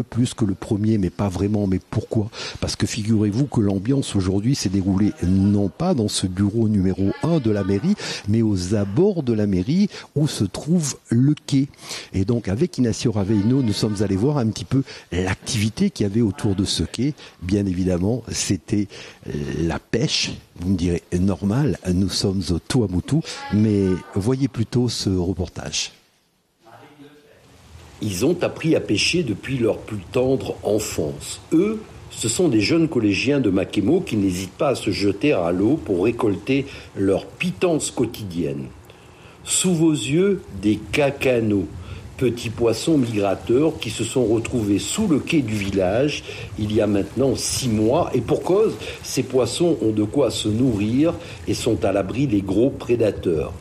plus que le premier, mais pas vraiment. Mais pourquoi? Parce que figurez-vous que l'ambiance aujourd'hui s'est déroulée non pas dans ce bureau numéro 1 de la mairie, mais aux abords de la mairie où se trouve le quai. Et donc avec Inacio Raveino, nous sommes allés voir un petit peu l'activité qu'il y avait autour de ce quai. Bien évidemment, c'était la pêche. Vous me direz, normal, nous sommes au Tuamotu, mais voyez plutôt ce reportage. Ils ont appris à pêcher depuis leur plus tendre enfance. Eux, ce sont des jeunes collégiens de Makemo qui n'hésitent pas à se jeter à l'eau pour récolter leur pitance quotidienne. Sous vos yeux, des cacanos, petits poissons migrateurs qui se sont retrouvés sous le quai du village il y a maintenant 6 mois. Et pour cause, ces poissons ont de quoi se nourrir et sont à l'abri des gros prédateurs.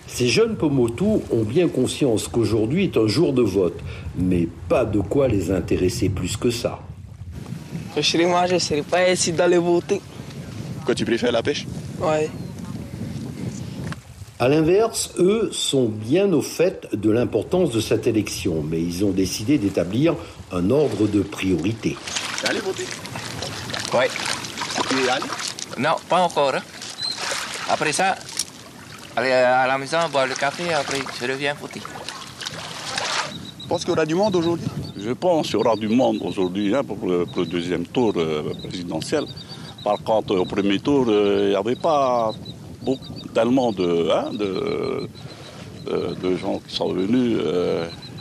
Ces jeunes Pomotu ont bien conscience qu'aujourd'hui est un jour de vote, mais pas de quoi les intéresser plus que ça. Moi, je ne serais pas ici d'aller voter. Quoi, tu préfères la pêche? Ouais. À l'inverse, eux sont bien au fait de l'importance de cette élection, mais ils ont décidé d'établir un ordre de priorité. Allez voter? Oui. Tu es allé? Non, pas encore. Après ça, aller à la maison, boire le café, après je reviens voter. Tu penses qu'il y aura du monde aujourd'hui? Je pense qu'il y aura du monde aujourd'hui pour le deuxième tour présidentiel. Par contre, au premier tour, il n'y avait pas tellement de gens qui sont venus.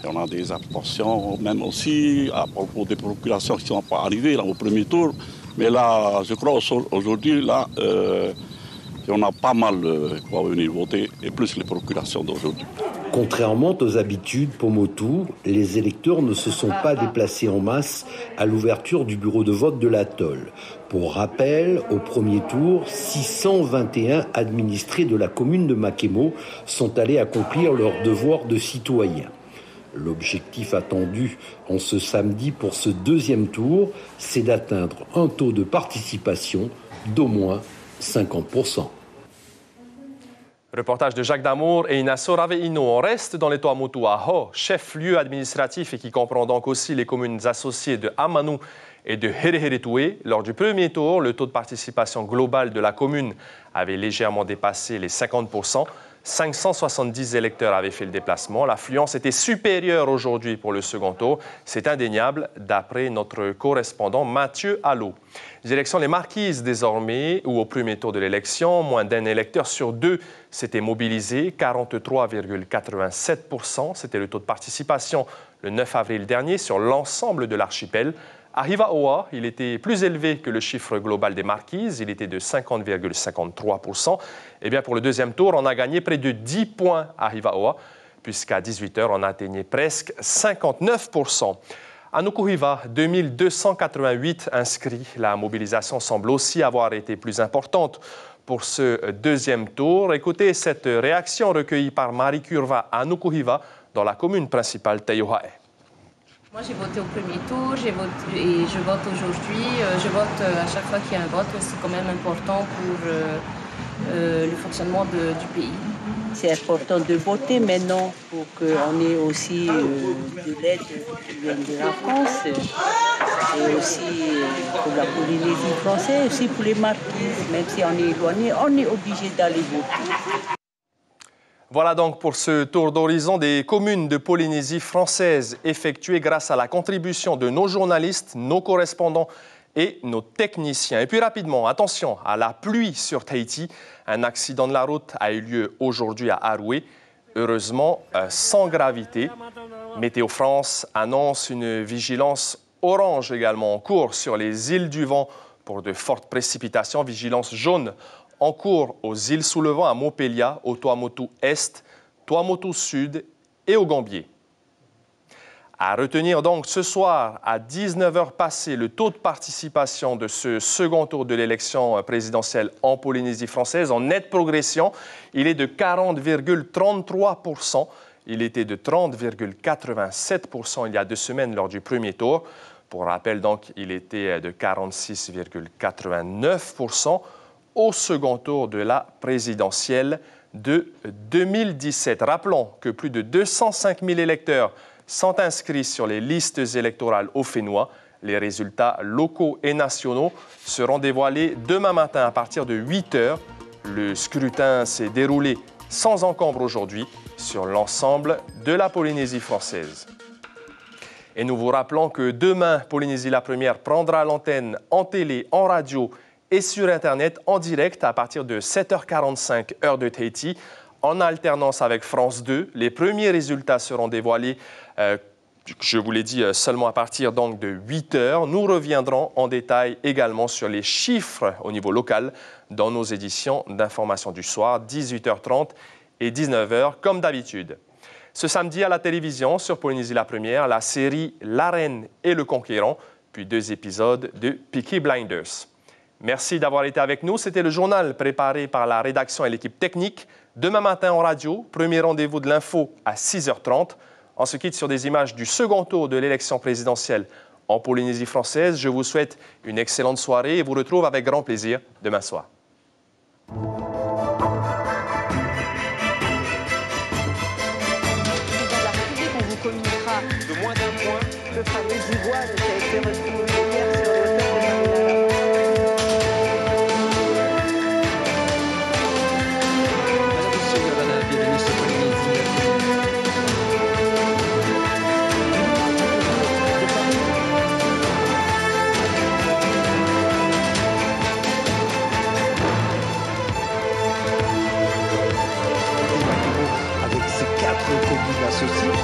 Il y en a des abstentions, même aussi à propos des procurations qui ne sont pas arrivées là, au premier tour. Mais là, je crois aujourd'hui, là, il y en a pas mal qui vont venir voter, et plus les procurations d'aujourd'hui. Contrairement aux habitudes Pomotu, les électeurs ne se sont pas déplacés en masse à l'ouverture du bureau de vote de l'atoll. Pour rappel, au premier tour, 621 administrés de la commune de Makemo sont allés accomplir leur devoir de citoyen. L'objectif attendu en ce samedi pour ce deuxième tour, c'est d'atteindre un taux de participation d'au moins 50%. Reportage de Jacques Damour et Inasso Raveino. On reste dans les Tuamotu à Ho, chef-lieu administratif et qui comprend donc aussi les communes associées de Amanu et de Hereheretue. Lors du premier tour, le taux de participation global de la commune avait légèrement dépassé les 50%. 570 électeurs avaient fait le déplacement. L'affluence était supérieure aujourd'hui pour le second tour. C'est indéniable, d'après notre correspondant Mathieu Allot. Direction les Marquises désormais, où au premier tour de l'élection, moins d'un électeur sur 2 s'était mobilisé, 43,87%. C'était le taux de participation le 9 avril dernier sur l'ensemble de l'archipel. À Hivaoa, il était plus élevé que le chiffre global des Marquises, il était de 50,53%. Et bien pour le deuxième tour, on a gagné près de 10 points à Hivaoa, puisqu'à 18h, on atteignait presque 59%. À Nukuhiva, 2288 inscrits. La mobilisation semble aussi avoir été plus importante pour ce deuxième tour. Écoutez cette réaction recueillie par Marie Curva à Nukuhiva, dans la commune principale Taiohae. Moi, j'ai voté au premier tour, je vote aujourd'hui. Je vote à chaque fois qu'il y a un vote, c'est quand même important pour le fonctionnement du pays. C'est important de voter maintenant pour qu'on ait aussi de l'aide qui vient de la France et aussi pour la Polynésie française, aussi pour les marquises. Même si on est éloigné, on est obligé d'aller voter. Voilà donc pour ce tour d'horizon des communes de Polynésie française effectué grâce à la contribution de nos journalistes, nos correspondants et nos techniciens. Et puis rapidement, attention à la pluie sur Tahiti. Un accident de la route a eu lieu aujourd'hui à Aroué. Heureusement, sans gravité. Météo France annonce une vigilance orange également en cours sur les îles du Vent pour de fortes précipitations. Vigilance jaune en cours aux îles sous le vent à Mopelia, au Tuamotu Est, Tuamotu Sud et au Gambier. À retenir donc ce soir, à 19h passées, le taux de participation de ce second tour de l'élection présidentielle en Polynésie française en nette progression. Il est de 40,33%. Il était de 30,87% il y a 2 semaines lors du premier tour. Pour rappel, donc, il était de 46,89% au second tour de la présidentielle de 2017. Rappelons que plus de 205 000 électeurs sont inscrits sur les listes électorales au Fénois. Les résultats locaux et nationaux seront dévoilés demain matin à partir de 8h. Le scrutin s'est déroulé sans encombre aujourd'hui sur l'ensemble de la Polynésie française. Et nous vous rappelons que demain, Polynésie la Première prendra l'antenne en télé, en radio et sur Internet en direct à partir de 7h45 heure de Tahiti, en alternance avec France 2. Les premiers résultats seront dévoilés, je vous l'ai dit, seulement à partir donc de 8h. Nous reviendrons en détail également sur les chiffres au niveau local dans nos éditions d'information du soir, 18h30 et 19h, comme d'habitude. Ce samedi à la télévision, sur Polynésie la Première, la série La Reine et le Conquérant, puis 2 épisodes de Peaky Blinders. Merci d'avoir été avec nous. C'était le journal préparé par la rédaction et l'équipe technique. Demain matin en radio, premier rendez-vous de l'info à 6h30. On se quitte sur des images du second tour de l'élection présidentielle en Polynésie française. Je vous souhaite une excellente soirée et vous retrouve avec grand plaisir demain soir. On vous communiquera de moins d'un point le fameux iguane qui a été retrouvé hier sur le hôtel de Marina. Avec ces 4 communes associées.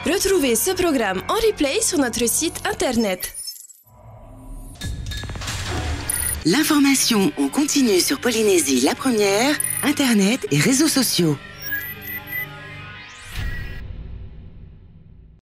Retrouvez ce programme en replay sur notre site internet. L'information en continu sur Polynésie la Première, Internet et réseaux sociaux.